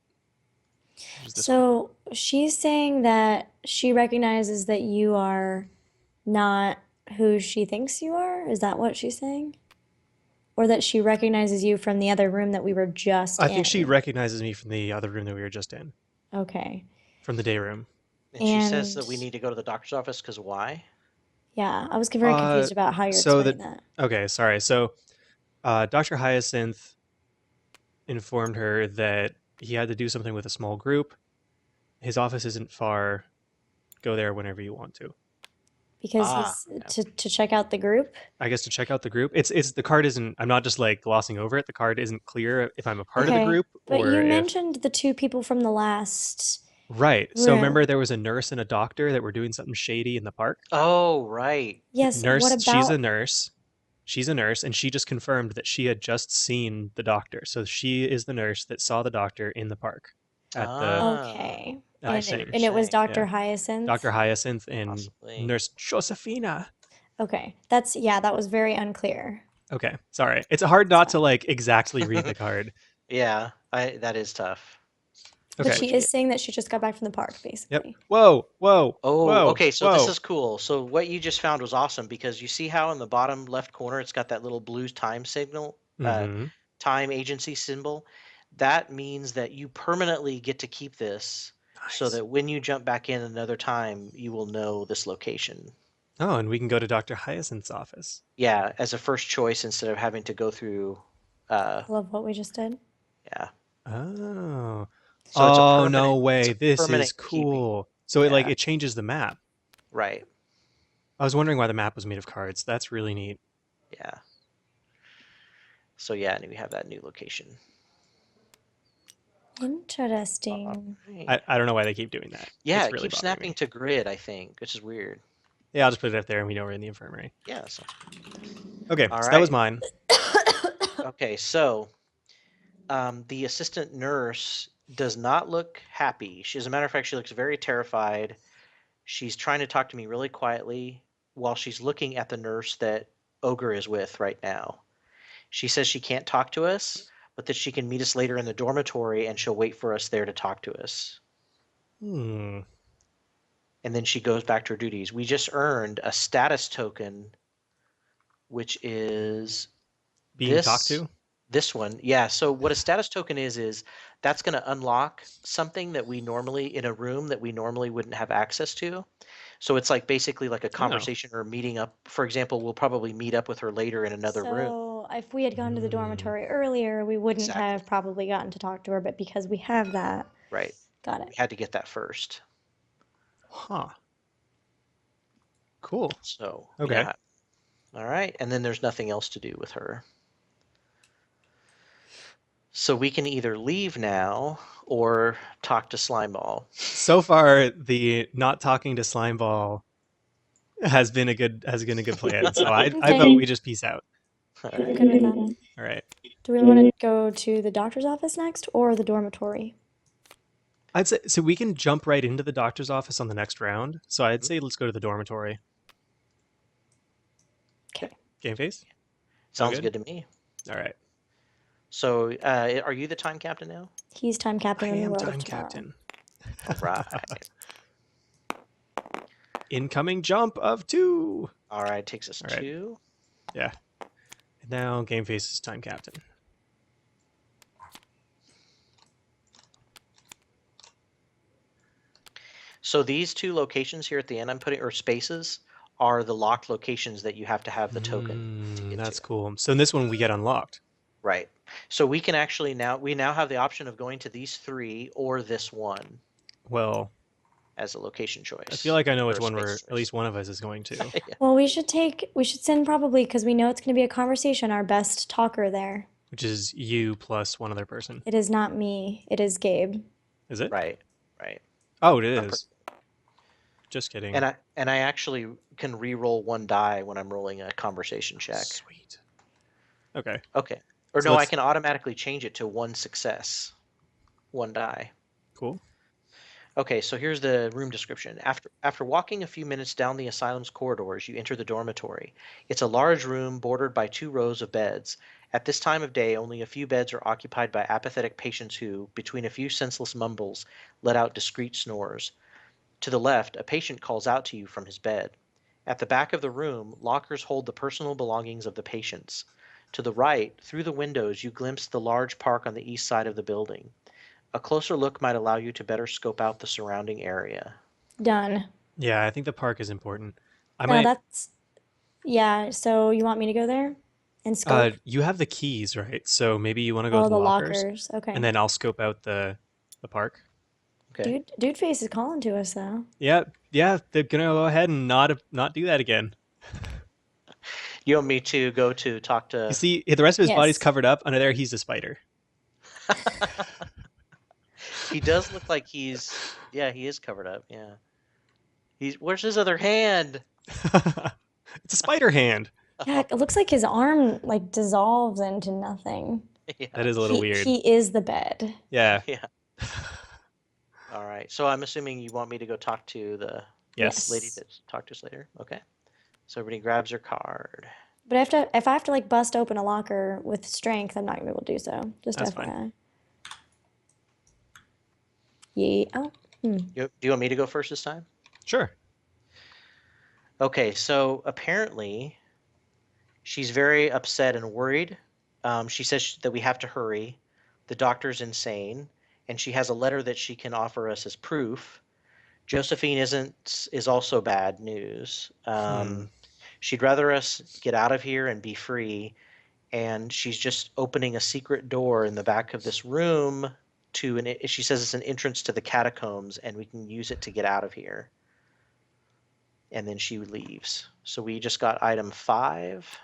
Which is this one. So she's saying that she recognizes that you are not who she thinks you are? Is that what she's saying? Or that she recognizes you from the other room that we were just I think she in? recognizes me from the other room that we were just in, Okay. from the day room. And she says that we And need to go to the doctor's office because why? yeah, I was very Uh, confused about how you're so explaining that. okay, sorry. So, Dr. Hyacinth informed her that he had to do something with a small group. His office isn't far. Go there whenever you want to. Because Ah, he's yeah. to check out the group. I guess to check out the group. It's the card isn't. I'm not just like glossing over it. The card isn't clear if I'm a part of the Okay. group But or you if. mentioned the 2 people from the last Right. So room. remember there was a nurse and a doctor that were doing something shady in the park. Oh, right. Yes, what Nurse. She's a about nurse. She's a nurse, and she just confirmed that she had just seen the doctor. So she is the nurse that saw the doctor in the park at the okay. I at see the what thing. you're And it was saying. Dr. Yeah. Hyacinth. Dr. Hyacinth and Possibly. Nurse Josephina. Okay. That was very unclear. Okay, sorry. It's hard It's not to fine. like exactly read the card. Yeah, that is tough. But Okay. What she you is get. saying that she just got back from the park, Yep. basically. Whoa, whoa, Oh, whoa, okay, so this whoa. is cool. So what you just found was awesome because you see how in the bottom left corner it's got that little blue time signal, Mm-hmm. time agency symbol. That means that you permanently get to keep this so Nice. that when you jump back in another time, you will know this location. Oh, and we can go to Dr. Hyacinth's office. Yeah, as a first choice instead of having to go through, I love what we just did. yeah. Oh. So it's a Oh, no it's way. a This is permanent keeping. cool. So Yeah, it changes the map. right. I was wondering why the map was made of cards. That's really neat. Yeah. So yeah, and we have that new location. Interesting. Right. I don't know why they keep doing that. Yeah, It's it really keeps bothering snapping me. to grid, I think, which is weird. Yeah, I'll just put it up there and we know we're in the infirmary. Yeah, so Okay, all so that was right. mine. Okay, so the assistant nurse does not look happy. She, as a matter of fact, she looks very terrified. She's trying to talk to me really quietly while she's looking at the nurse that Ogre is with right now. She says she can't talk to us, but that she can meet us later in the dormitory and she'll wait for us there to talk to us. Hmm. And then she goes back to her duties. We just earned a status token, which is Being talked this to? this one. Yeah, so what a status token is that's going to unlock something that we normally in a room that we normally wouldn't have access to. So it's like basically like a Oh. conversation or meeting up. For example, we'll probably meet up with her later in another room. So if we had gone to the Mm. dormitory earlier, we wouldn't Exactly. have probably gotten to talk to her, but because we have that, Right. got We it. had to get that first. Huh. Cool. So Okay. yeah. All right, and then there's nothing else to do with her. So we can either leave now or talk to Slimeball. So far, the not talking to Slimeball has been a good plan. So I vote Okay, we just peace out. All I'm right. good with that. All right. Do we want to go to the doctor's office next or the dormitory? I'd say so we can jump right into the doctor's office on the next round. So I'd Mhm. say let's go to the dormitory. Okay. Game face? Sound Sounds good? good to me. All right. So, are you the time captain now? He's time I captain in the am world of time tomorrow. captain. All right. Incoming jump of 2. All right, takes us All right. 2. Yeah. And now game face is time captain. So these 2 locations here at the end I'm putting, or spaces, are the locked locations that you have to have the token to get That's to. cool. So in this one we get unlocked. Right. So we can actually now have the option of going to these 3 or this one Well, as a location I feel choice like I know or which a one space at choice. least one of us is going to. Yeah. Well, we should send probably because we know it's going to be a conversation, our best talker there. Which is you plus one other person. It is not me, it is Gabe. Is it? Right. Right. Oh, it I'm pretty, is. Just kidding. and I actually can re-roll 1 die when I'm rolling a conversation check. Sweet. Okay. Okay. Or So no, I let's can automatically change it to 1 success, 1 die. cool. Okay, so here's the room description. After walking a few minutes down the asylum's corridors, you enter the dormitory. It's a large room bordered by 2 rows of beds. At this time of day, only a few beds are occupied by apathetic patients who, between a few senseless mumbles, let out discreet snores. To the left, a patient calls out to you from his bed. At the back of the room, lockers hold the personal belongings of the patients. To the right, through the windows, you glimpse the large park on the east side of the building. A closer look might allow you to better scope out the surrounding area. Done. Yeah, I think the park is important. I Now might that's, yeah, so you want me to go there and scope? you have the keys, right? So maybe you want to go to Oh, the the lockers lockers. and Okay. then I'll scope out the park. Okay. Dude face is calling to us though. Yeah, yeah, they're gonna go ahead and not do that again. You want me to go to talk You to. see, the rest of his body's Yes. covered up. Under there, he's a spider. He does look like he's. Yeah, he is covered up. Yeah. Where's his other hand? It's a spider hand. Yeah, it looks like his arm like dissolves into nothing. That Yeah. is a little weird. He is the bed. Yeah. Yeah. All right. So I'm assuming you want me to go talk to the Yes. lady Yes. that talked to us later. Okay. So everybody grabs their card. But if I have to like bust open a locker with strength, I'm not gonna be able to do so. Just That's fine. FYI. Yeah. Oh. Do you want me to go first this time? Sure. Okay. So apparently she's very upset and worried. She says that we have to hurry. The doctor's insane, and she has a letter that she can offer us as proof. Josephine is also bad news. Hmm. She'd rather us get out of here and be free, and she's just opening a secret door in the back of this room to she says it's an entrance to the catacombs, and we can use it to get out of here. And then she leaves. So we just got item 5.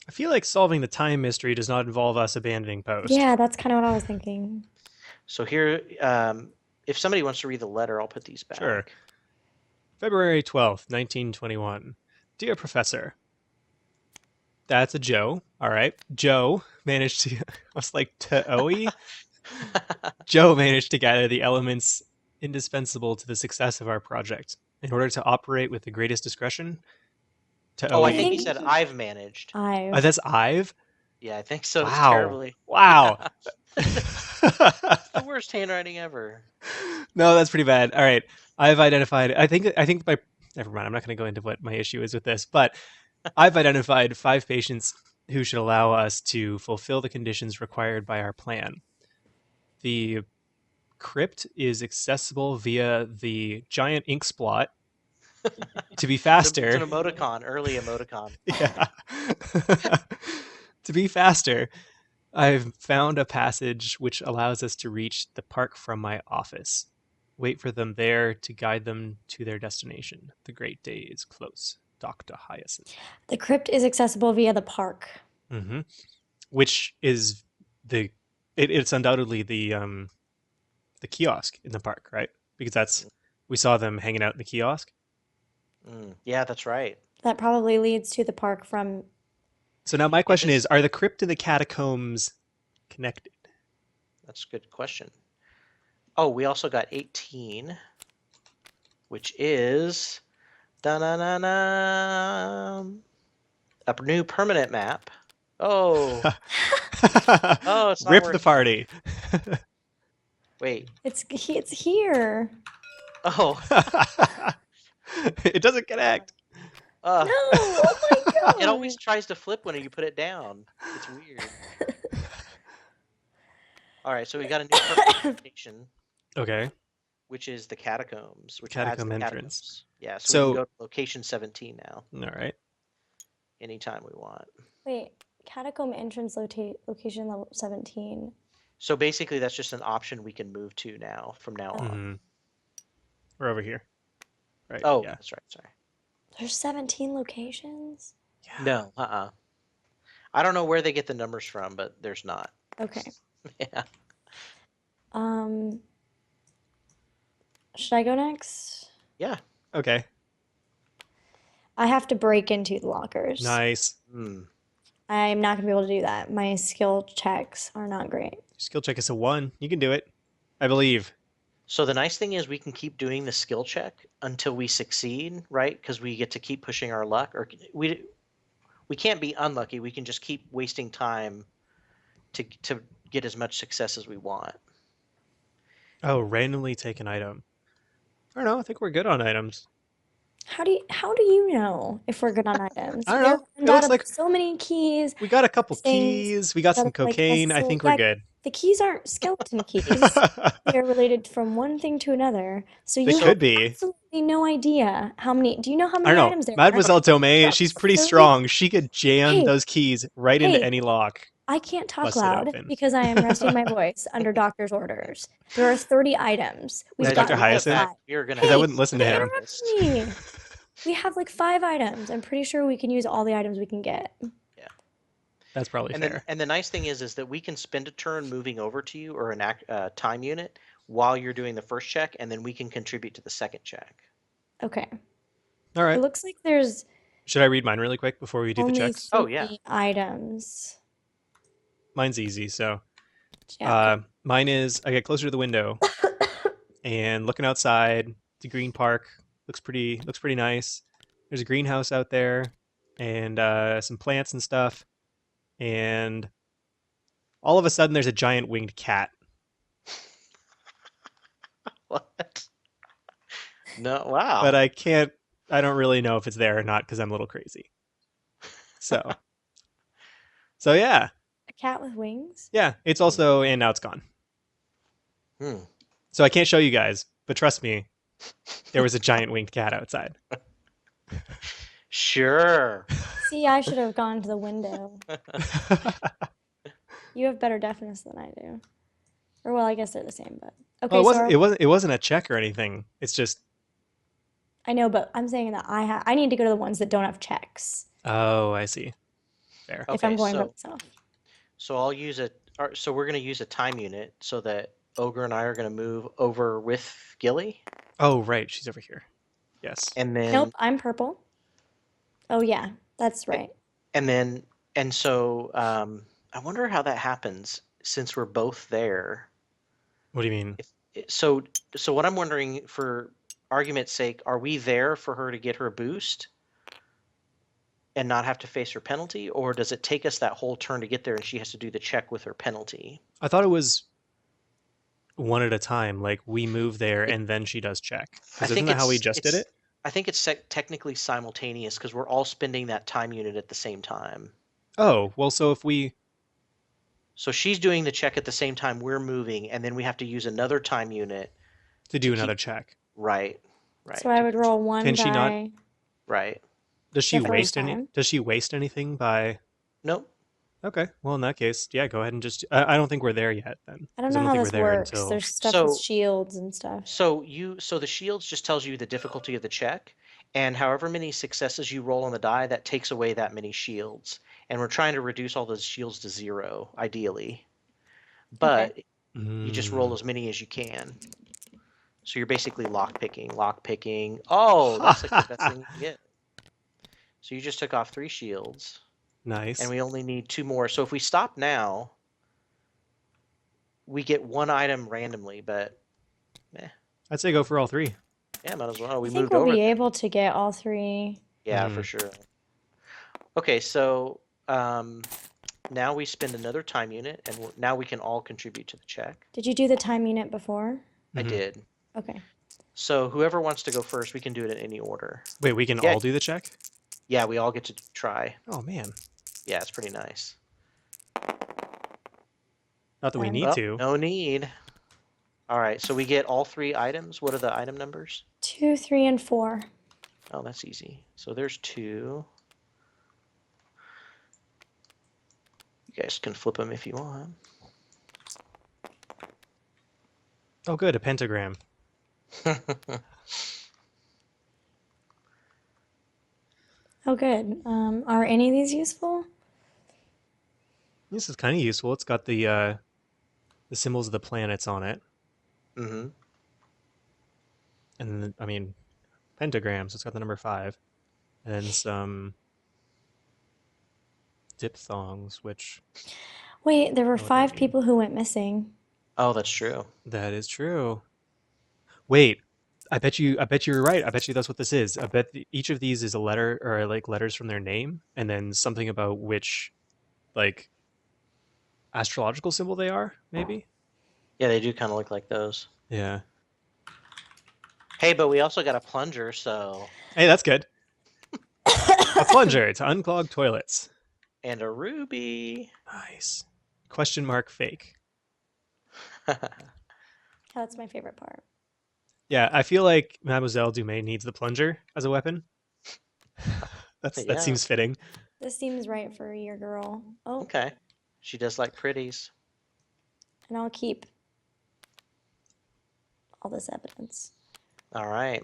I feel like solving the time mystery does not involve us abandoning post. Yeah, that's kind of what I was thinking. So here, if somebody wants to read the letter, I'll put these back. Sure. February 12th, 1921. Dear Professor. That's a Joe. All right. Joe managed to, I was like, Toei? Joe managed to gather the elements indispensable to the success of our project. In order to operate with the greatest discretion, Oh, I I Toei. think he think said I've managed. I've. That's Ive? Yeah, I think so. It's Wow. terribly. Wow. The worst handwriting ever. No, that's pretty bad. All right. I've identified, I think by, never mind. I'm not going to go into what my issue is with this, but I've identified 5 patients who should allow us to fulfill the conditions required by our plan. The crypt is accessible via the giant ink splot. To be It's faster, an emoticon, early emoticon. yeah. To be faster, I've found a passage which allows us to reach the park from my office. Wait for them there to guide them to their destination. The great day is close. Dr. Hyacinth. The crypt is accessible via the park. Mm-hmm. Which is the it's undoubtedly the kiosk in the park, right? Because that's we saw them hanging out in the kiosk. Yeah, that's right. That probably leads to the park from. So now my And question is, are the crypt and the catacombs connected? that's a good question. Oh, we also got 18, which is a new permanent map. Oh, oh, it's not Rip the working. party. Wait. It's here. Oh, It doesn't connect. No, oh my It always god. tries to flip when you put it down. It's weird. All right, so we got a new permanent location, Okay. which is the Catacombs, which adds Catacomb the entrance. Catacombs. Yeah, so we can So, go to location 17 now, all right. anytime we want. Wait, catacomb entrance location level 17. So basically, that's just an option we can move to now, from now on. Mm-hmm. We're over here. Right. Oh, Yeah. that's right, sorry. There's 17 locations? Yeah. No, I don't know where they get the numbers from, but there's not. Okay. Yeah. Um, should I go next? Yeah. Okay. I have to break into the lockers. Nice. I'm not gonna be able to do that. My skill checks are not great. Skill check is a 1. You can do it. I believe. So the nice thing is we can keep doing the skill check until we succeed, right? Because we get to keep pushing our luck, or we can't be unlucky. We can just keep wasting time to get as much success as we want. Oh, randomly take an item. I don't know. I think we're good on items. How do you know if we're good on items? I don't We know. have It looks undoubtedly like so many keys, we got a couple things keys. We got that some are like a cocaine. I think we're yeah, good. the keys aren't skeleton keys. They are related from one thing to another. So They you have could be. absolutely no idea how many. Do you know how I don't many know. items there are? Mademoiselle Tomei, About she's pretty 30. strong. She could jam Hey, those keys right into hey, any lock. I can't talk Bust it loud open. because I am resting my voice under doctor's orders. There are 30 items. Is We've that Dr. When gotten we get Hyacinth? back, five. we are gonna Because I have Hey, wouldn't listen to you're him. interrupting me. We have like 5 items. I'm pretty sure we can use all the items we can get. Yeah. That's probably And fair. the nice thing is that we can spend a turn moving over to you or an time unit while you're doing the first check, and then we can contribute to the second check. Okay. All It right. looks like there's Should I read mine really quick before we do the only checks? Oh yeah. 3 items. Mine's easy. So, Yeah. mine is I get closer to the window and looking outside. The green park looks pretty nice. There's a greenhouse out there and some plants and stuff. And all of a sudden, there's a giant winged cat. What? No. Wow. But I can't. I don't really know if it's there or not because I'm a little crazy. So, yeah, A cat with wings? yeah. It's also and now it's gone. Hmm. So I can't show you guys, but trust me, there was a giant winged cat outside. Sure. See, I should have gone to the window. You have better deafness than I do. Or well, I guess they're the same, but okay, Well, so it wasn't a check or anything. It's just I know, but I'm saying that I need to go to the ones that don't have checks oh, I see. Fair. if I'm Okay, going by so myself. I'll use so we're gonna use a time unit so that Ogre and I are gonna move over with Gilly, Oh, right. She's over here. Yes. and then Nope, I'm purple. Oh yeah, that's right. and then and so I wonder how that happens since we're both there. What do you mean? So what I'm wondering, for argument's sake, are we there for her to get her boost and not have to face her penalty, or does it take us that whole turn to get there and she has to do the check with her penalty? I thought it was one at a time. Like we move there It, and then she does check. I Because isn't think that how we just did it? I think it's technically simultaneous because we're all spending that time unit at the same time. Oh, well, so if we So she's doing the check at the same time we're moving, and then we have to use another time unit to to do keep another check, right, So I would roll one can she not? die right. Does she the first waste any? time. Does she waste anything by? Nope. Okay. Well, in that case, yeah, go ahead and just. I don't think we're there yet then, I don't because I know don't how think we're this there works. until. There's stuff with So shields and stuff. so the shields just tells you the difficulty of the check, and however many successes you roll on the die, that takes away that many shields. And we're trying to reduce all those shields to 0, ideally. Okay. But you just roll Mm. as many as you can. So you're basically lock picking. Oh, that's like the best thing you can get. So you just took off 3 shields, and Nice. we only need 2 more. So if we stop now, we get 1 item randomly, but eh, I'd say go for all three. yeah, might as well. I We think moved we'll over be then. able to get all three. Yeah, for Mm. sure. Okay, so now we spend another time unit, and now we can all contribute to the check. Did you do the time unit before? I Hmm. did. Okay. So whoever wants to go first, we can do it in any order. Wait, we can Yeah, all do the check? yeah, we all get to try. Oh man. Yeah, it's pretty nice. Not that we Done. need Well, to. no need. All right, so we get all 3 items. What are the item numbers? 2, 3, and 4. Oh, that's easy. So there's 2. You guys can flip them if you want. Oh, good, a pentagram. Oh, good. Are any of these useful? This is kind of useful. It's got the symbols of the planets on it, Mm-hmm. and then, I mean, pentagrams. It's got the number 5, and then some diphthongs, which Wait, there were I don't know what they 5 mean. people who went missing. Oh, that's true. That is true. Wait, I bet you're right. I bet you that's what this is. I bet each of these is a letter or like letters from their name, and then something about which like astrological symbol they are. Maybe. Yeah, they do kind of look like those. Yeah. Hey, but we also got a plunger, so Hey, that's good. A plunger to unclog toilets. and a ruby. Nice. Question mark fake. That's my favorite part. Yeah, I feel like Mademoiselle Dumais needs the plunger as a weapon. That Yeah. seems fitting. This seems right for your girl. Oh, Okay. She does like pretties. and I'll keep all this evidence. All right.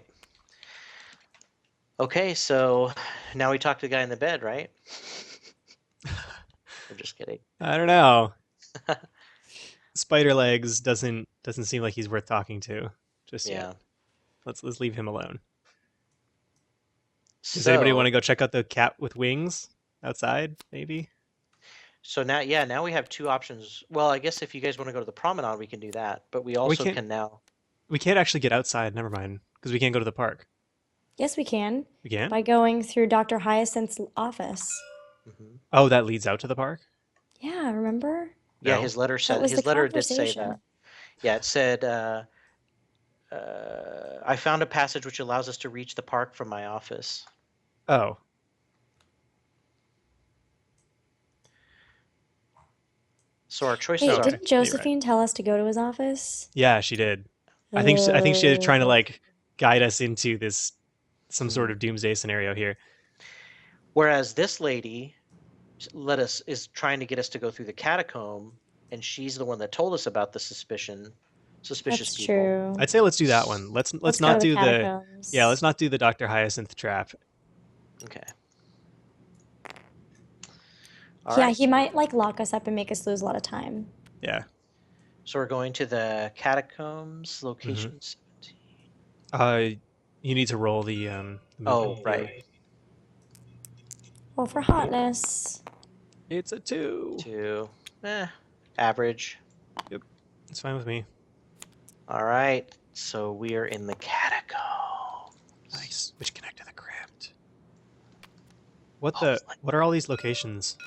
Okay, so now we talk to the guy in the bed, right? I'm just kidding. I don't know. Spider Legs doesn't seem like he's worth talking to just yet. Yeah. Let's leave him alone. Does anybody want So, to go check out the cat with wings outside? Maybe. so now, yeah, now we have 2 options. Well, I guess if you guys want to go to the promenade, we can do that. But we We also can't. can now. We can't actually get outside. Never mind, because we can't go to the park. Yes, we can. We can. By going through Dr. Hyacinth's office. Mhm. Oh, that leads out to the park. Yeah, remember? Yeah, No. his letter That said was the his letter did say that. conversation. Yeah, it said, I found a passage which allows us to reach the park from my office. Oh. So our choices Wait, Okay. are didn't You're right. Josephine tell us to go to his office? Yeah, she did. I think she was trying to Oh. like guide us into this some sort Mhm. of doomsday scenario here. Whereas this lady is trying to get us to go through the catacomb, and she's the one that told us about the suspicious That's people. true. I'd say let's do that one. Let's Let's go not to the do the catacombs. yeah, let's not do the Dr. Hyacinth trap. Okay. Yeah, Alright, he might like lock us up and make us lose a lot of time. Yeah. so we're going to the catacombs, Mm-hmm. location 17. You need to roll the Oh, movement. right. Well, for hotness. It's a 2. 2. Average. Yep. It's fine with me. Alright, so we are in the catacombs. Nice. Which connect to the crypt. What Oh, what are all these locations?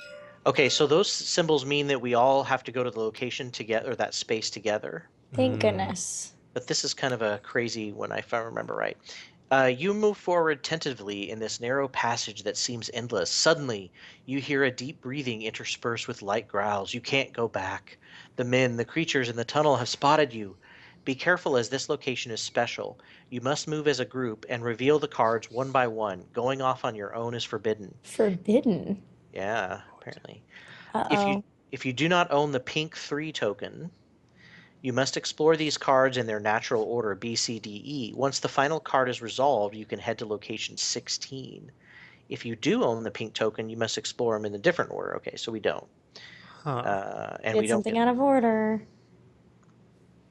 okay, so those symbols mean that we all have to go to the location together, or that space together. Thank Mm. goodness. But this is kind of a crazy one, if I remember right. You move forward tentatively in this narrow passage that seems endless. Suddenly, you hear a deep breathing interspersed with light growls. You can't go back. The creatures in the tunnel have spotted you. Be careful, as this location is special. You must move as a group and reveal the cards one by one. Going off on your own is forbidden. Forbidden. Yeah, apparently. If you Uh-oh. if you do not own the pink 3 token, you must explore these cards in their natural order B, C, D, E. Once the final card is resolved, you can head to location 16. If you do own the pink token, you must explore them in a different order. Okay, so we don't. Huh. And we Did don't something get. out of order.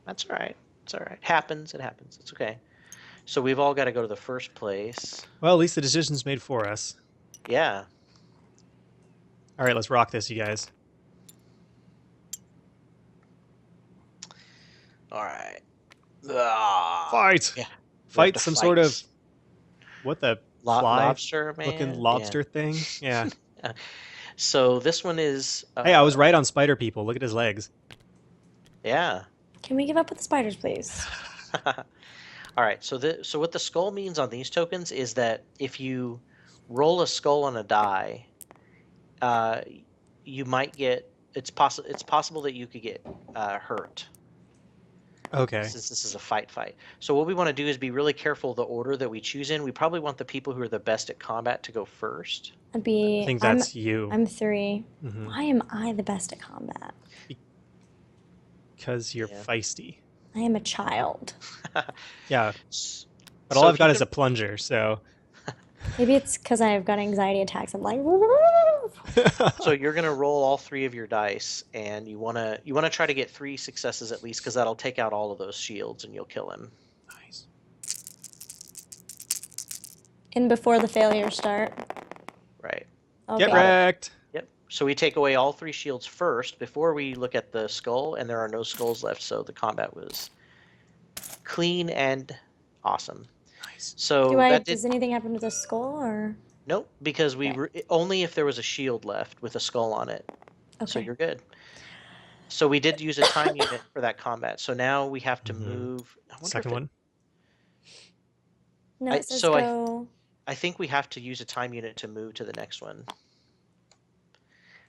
That's all right. It's all right. Happens. It happens. It's okay. So we've all got to go to the first place. Well, at least the decision's made for us. Yeah. All right, let's rock this, you guys. All right. Ah, Fight! yeah. We have Fight to some fight. sort of what the fly Lobster looking man. lobster thing. Yeah. Yeah. So this one is. Hey, I was right on spider people. Look at his legs. Yeah. Can we give up with the spiders, please? All right. So what the skull means on these tokens is that if you roll a skull on a die, uh, you might get. It's possible that you could get hurt. Okay. Since this is a fight. So what we want to do is be really careful the order that we choose in. We probably want the people who are the best at combat to go first. I'd I be. think that's you. I'm 3. Mhm. Why am I the best at combat? Because you're Yeah. feisty. I am a child. Yeah. S- But so all if I've got you is a plunger, so. Maybe it's because I've got anxiety attacks. I'm like, So you're gonna roll all 3 of your dice, and you wanna try to get 3 successes at least, because that'll take out all of those shields, and you'll kill him. Nice. in before the failures start. Right. Oh, Get God. wrecked! Yep. So we take away all 3 shields first before we look at the skull, and there are no skulls left. So the combat was clean and awesome. Nice. So that did. Does anything happen to the skull or? Nope, because Okay. only if there was a shield left with a skull on it. So Okay. you're good. So we did use a time unit for that combat. So now we have to Mhm. move. I wonder Second if one. No, it says so go. I think we have to use a time unit to move to the next one.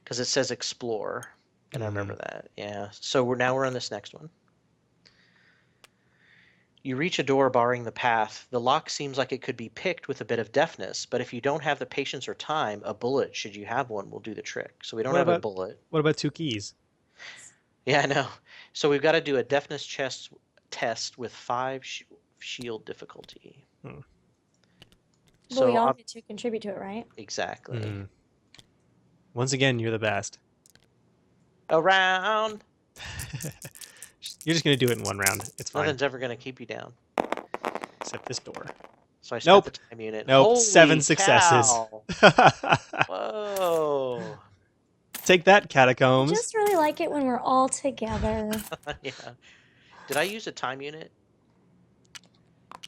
Because it says explore. And I remember that. Yeah. So we're on this next one. You reach a door barring the path. The lock seems like it could be picked with a bit of deftness, but if you don't have the patience or time, a bullet, should you have one, will do the trick. So we don't What have a about bullet. what about 2 keys? Yeah, I know. So we've got to do a deafness test with 5 shield difficulty. Hmm. But we So all get to contribute to it, right? exactly. Mhm. Once again, you're the best. Around. You're just gonna do it in one round. It's fine. Nothing's ever going to keep you down. Except this door. So I spent Nope. the time unit. Nope. Holy 7 successes. cow. Whoa. Take that, I Catacombs. just really like it when we're all together. Yeah. Did I use a time unit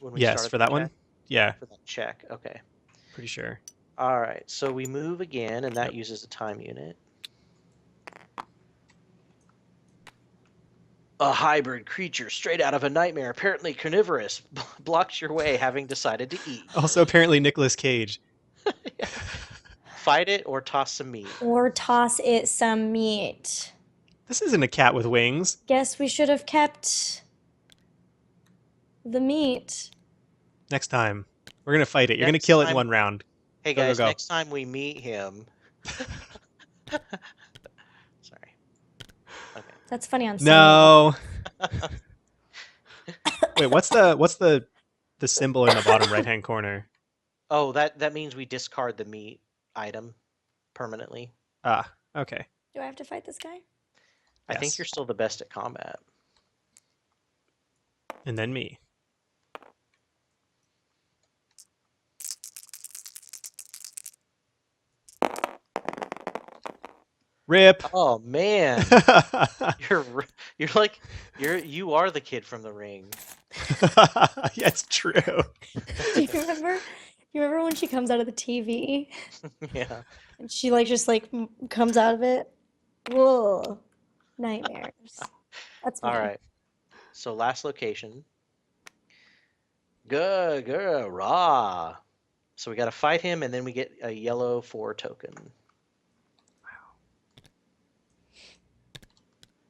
when we Yes, started for the that one. check? Yeah, For that check. Okay. pretty sure. All right. So we move again, and that Yep. uses a time unit. A hybrid creature straight out of a nightmare, apparently carnivorous, blocks your way, having decided to eat. Also, apparently Nicolas Cage. Yeah. Fight it or toss some meat. Or toss it some meat. This isn't a cat with wings. Guess we should have kept the meat. Next time, we're gonna fight it. You're gonna Next kill it in time- one round. Hey Go, go, guys, go. next time we meet him. Sorry. Okay. That's funny on some No. Wait, what's the symbol in the bottom right-hand corner? Oh, that means we discard the meat item permanently. Ah, okay. Do I have to fight this guy? I think Yes. you're still the best at combat. And then me. Rip. Oh man, you're like you are the kid from the ring. Yeah, it's true. Do you remember? You remember when she comes out of the TV Yeah. and she just comes out of it? Whoa, nightmares. That's me. All right. So last location. Good, rah. So we got to fight him, and then we get a yellow 4 token.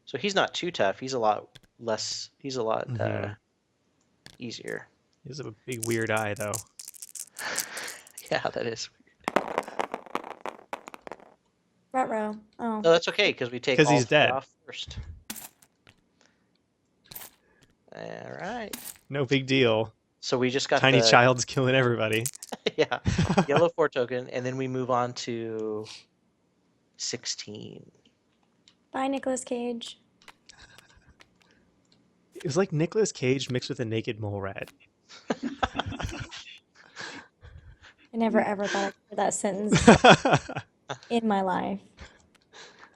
So he's not too tough. He's a lot less. He's a lot easier. He has a big weird eye, though. Yeah, that is. Ruh-roh. go. Oh. No, that's okay because we take Because all he's 3 dead. off first. All right. No big deal. So we just got Tiny the child's killing everybody. yeah yellow 4 token, and then we move on to 16. Bye, Nicolas Cage. It was like Nicolas Cage mixed with a naked mole rat. I never ever thought I'd hear that sentence in my life.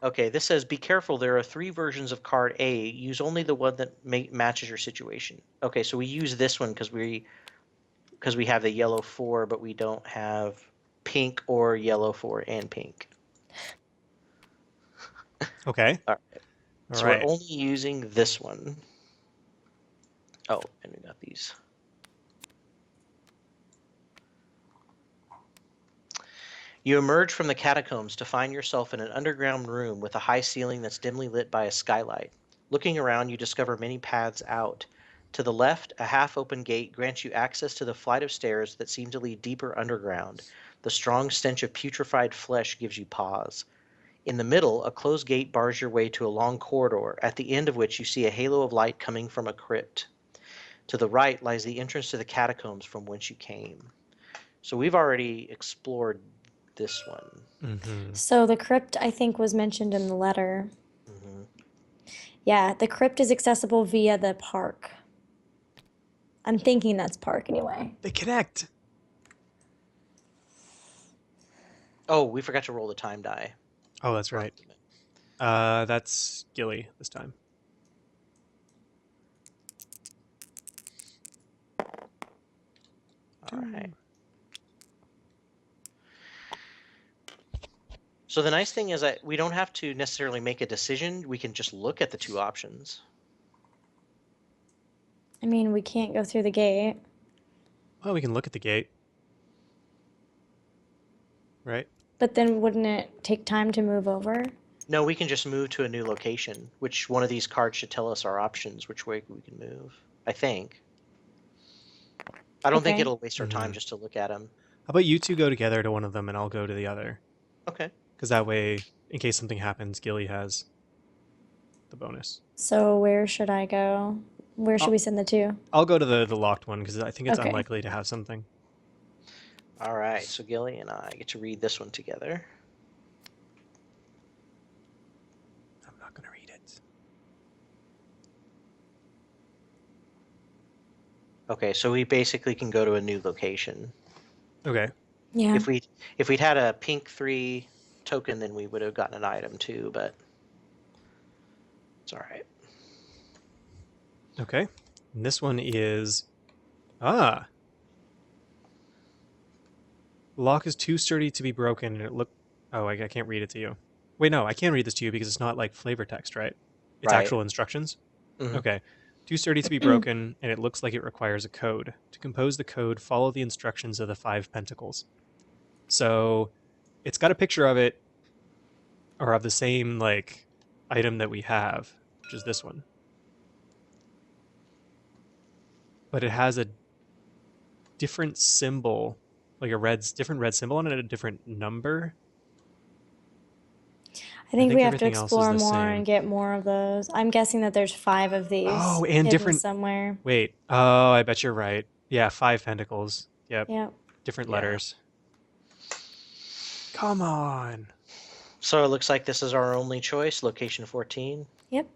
Okay, this says be careful. There are 3 versions of card A. Use only the one that matches your situation. Okay, so we use this one because we have the yellow 4, but we don't have pink or yellow 4 and pink. Okay. All right. All So right. we're only using this one. Oh, and we got these. You emerge from the catacombs to find yourself in an underground room with a high ceiling that's dimly lit by a skylight. Looking around, you discover many paths out. To the left, a half-open gate grants you access to the flight of stairs that seem to lead deeper underground. The strong stench of putrefied flesh gives you pause. In the middle, a closed gate bars your way to a long corridor, at the end of which you see a halo of light coming from a crypt. To the right lies the entrance to the catacombs from whence you came. So we've already explored this one. Mm-hmm. So the crypt, I think, was mentioned in the letter. Mm-hmm. Yeah, the crypt is accessible via the park. I'm thinking that's park anyway. They connect. Oh, we forgot to roll the time die. Oh, that's right. That's Gilly this time. All right. So the nice thing is that we don't have to necessarily make a decision. We can just look at the 2 options. I mean, we can't go through the gate. Well, we can look at the gate. Right? But then wouldn't it take time to move over? No, we can just move to a new location. Which one of these cards should tell us our options, which way we can move, I think. I don't think Okay. it'll waste our time Mhm. just to look at them. How about you 2 go together to one of them and I'll go to the other? Okay. Because that way, in case something happens, Gilly has the bonus. So where should I go? Where should I'll, we send the 2? I'll go to the locked one because I think it's Okay. unlikely to have something. All right. So Gilly and I get to read this one together. I'm not going to read it. Okay, so we basically can go to a new location. Okay. Yeah. If we'd had a pink 3 token, then we would have gotten an item too, but it's all right. Okay. And this one is ah. Lock is too sturdy to be broken, and it look. Oh, I can't read it to you. Wait, no, I can read this to you because it's not like flavor text, right? It's Right. actual instructions. Mhm. Okay. Too sturdy to be broken, and it looks like it requires a code. To compose the code, follow the instructions of the 5 pentacles. So, it's got a picture of it, or of the same like item that we have, which is this one. But it has a different symbol, like different red symbol on it, a different number. I think we have to everything else is explore the more same. and get more of those. I'm guessing that there's 5 of these Oh, and hidden different. somewhere. Wait. Oh, I bet you're right. Yeah, 5 pentacles. Yep. Yep. Different Yeah. letters. Come on. So it looks like this is our only choice, location 14. Yep.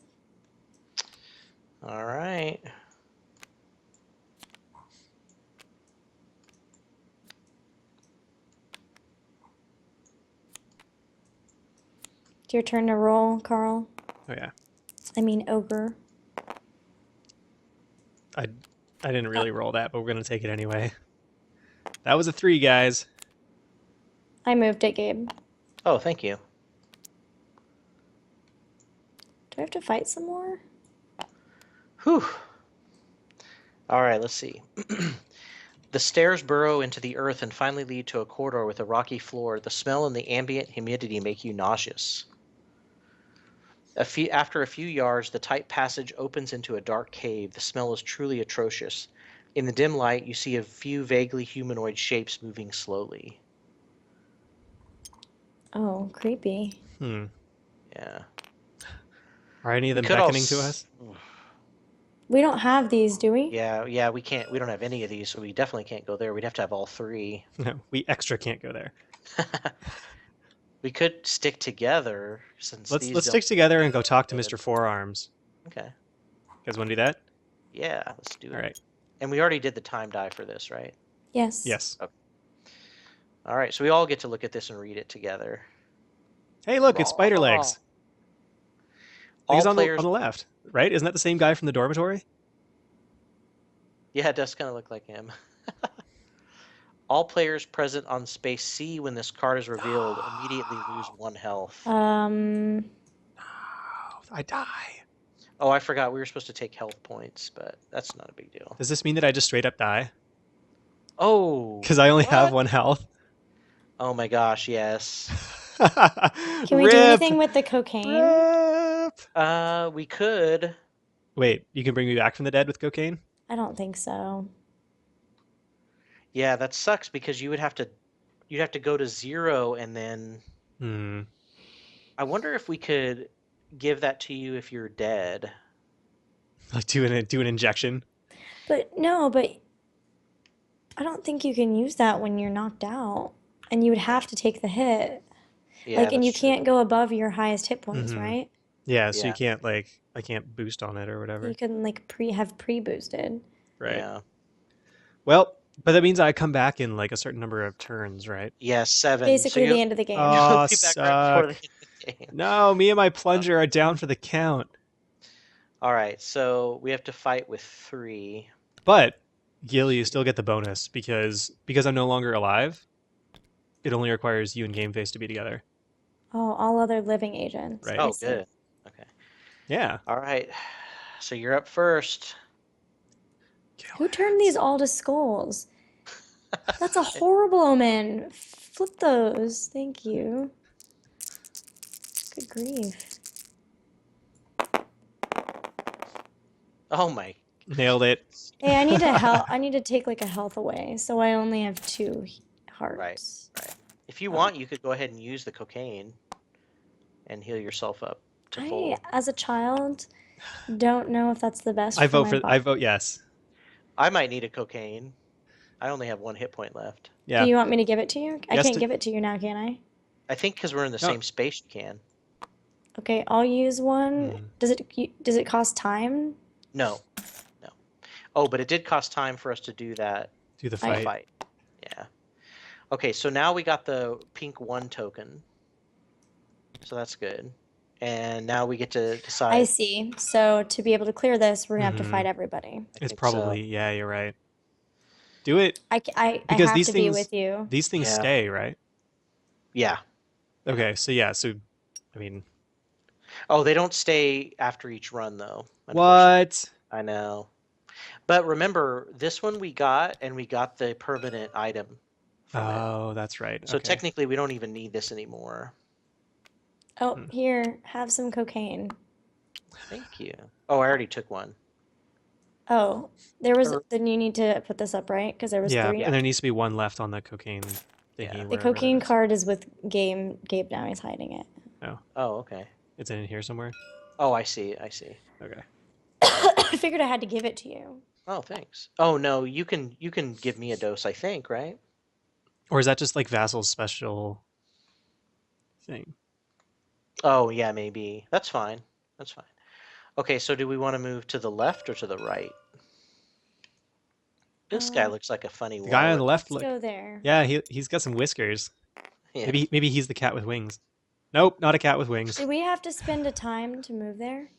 All right. It's your turn to roll, Carl. Oh yeah. I mean, ogre. I didn't really roll that, but we're gonna take it anyway. That was a 3, guys. I moved it, Gabe. Oh, thank you. Do I have to fight some more? Whew. All right, let's see. The stairs burrow into the earth and finally lead to a corridor with a rocky floor. The smell and the ambient humidity make you nauseous. After a few yards, the tight passage opens into a dark cave. The smell is truly atrocious. In the dim light, you see a few vaguely humanoid shapes moving slowly. Oh, creepy. Hmm. Yeah. Are any of We them could all. beckoning to us? We don't have these, do we? Yeah. We can't. We don't have any of these, so we definitely can't go there. We'd have to have all three. No, we extra can't go there. We could stick together since Let's these let's don't. stick together and go talk to Good. Mr. Forearms. Okay. You guys want to do that? Yeah. Let's do All it. right. And we already did the time die for this, right? Yes. Yes. Okay. All right. So we all get to look at this and read it together. Hey, look, it's Spider Raw. Legs. Like All he's on players. the left, right? Isn't that the same guy from the dormitory? Yeah, it does kind of look like him. All players present on space C when this card is revealed immediately lose 1 health. Oh, I die. Oh, I forgot we were supposed to take health points, but that's not a big deal. Does this mean that I just straight up die? Oh, Because I only have what? 1 health. Oh my gosh, yes. Can we do anything with the cocaine? Rip. We could. Wait, you can bring me back from the dead with cocaine? I don't think so. Yeah, that sucks because you'd have to go to 0 and then Hmm. I wonder if we could give that to you if you're dead. Like do an injection. But no, but I don't think you can use that when you're knocked out. And you would have to take the hit. Yeah, Like, and you that's true. can't go above your highest hit points, Mhm. right? Yeah, so Yeah. you can't like I can't boost on it or whatever. You can like have pre-boosted. Right. Yeah. Well, but that means I come back in like a certain number of turns, right? Yeah, 7. Basically so the end of the game. you'll Oh, be back right before the suck. end of the game. No, me and my plunger are down for the count. All right, so we have to fight with 3. But Gil, you still get the bonus because I'm no longer alive. It only requires you and Game Face to be together. Oh, all other living agents. Right. I Oh, see. good. Okay. Yeah. All right. So you're up first. Who turned these all to skulls? That's a horrible omen. Flip those. Thank you. Good grief. Oh my. Nailed it. Hey, I need to take like a health away, so I only have 2 hearts. Right. If you want, you could go ahead and use the cocaine and heal yourself up to full. As a child, don't know if that's the best I for vote my I vote yes. I might need a cocaine. I only have 1 hit point left. Yeah. Do you want me to give it to you? I Yes, can't give it to you now, can I? I think because we're in the No. same space, you can. Okay, I'll use one. Hmm. Does it cost time? No. Oh, but it did cost time for us to do that Do the fight. fight. Yeah. Okay, so now we got the pink 1 token. So that's good. And now we get to decide. I see. So to be able to clear this, we're gonna have to Mhm. fight everybody. It's think probably yeah, you're right. Do it I because have these to be things with you. these things Yeah. stay, right? Yeah. Okay, so yeah, so I mean, Oh, they don't stay after each run though. Unfortunately. what? I know. But remember, this one we got, and we got the permanent item from it. Oh, that's right. So Okay. technically, we don't even need this anymore. Oh, here, have some cocaine. Thank you. Oh, I already took one. Oh, then you need to put this up, right? Because there was Yeah, 3. and there needs to be 1 left on the cocaine thingy. Yeah. The wherever that cocaine is. card is with Gabe now. He's hiding it. Oh, okay. It's in here somewhere. Oh, I see. Okay. I figured I had to give it to you. Oh, thanks. Oh no, you can give me a dose, I think, right? Or is that just like Vassal's special thing? Oh yeah, maybe. That's fine. Okay, so do we want to move to the left or to the right? This guy looks like a funny The guy on the walrus. left Let's look. go there. Yeah, he's got some whiskers. Yeah. Maybe he's the cat with wings. Nope, not a cat with wings. Do we have to spend a time to move there?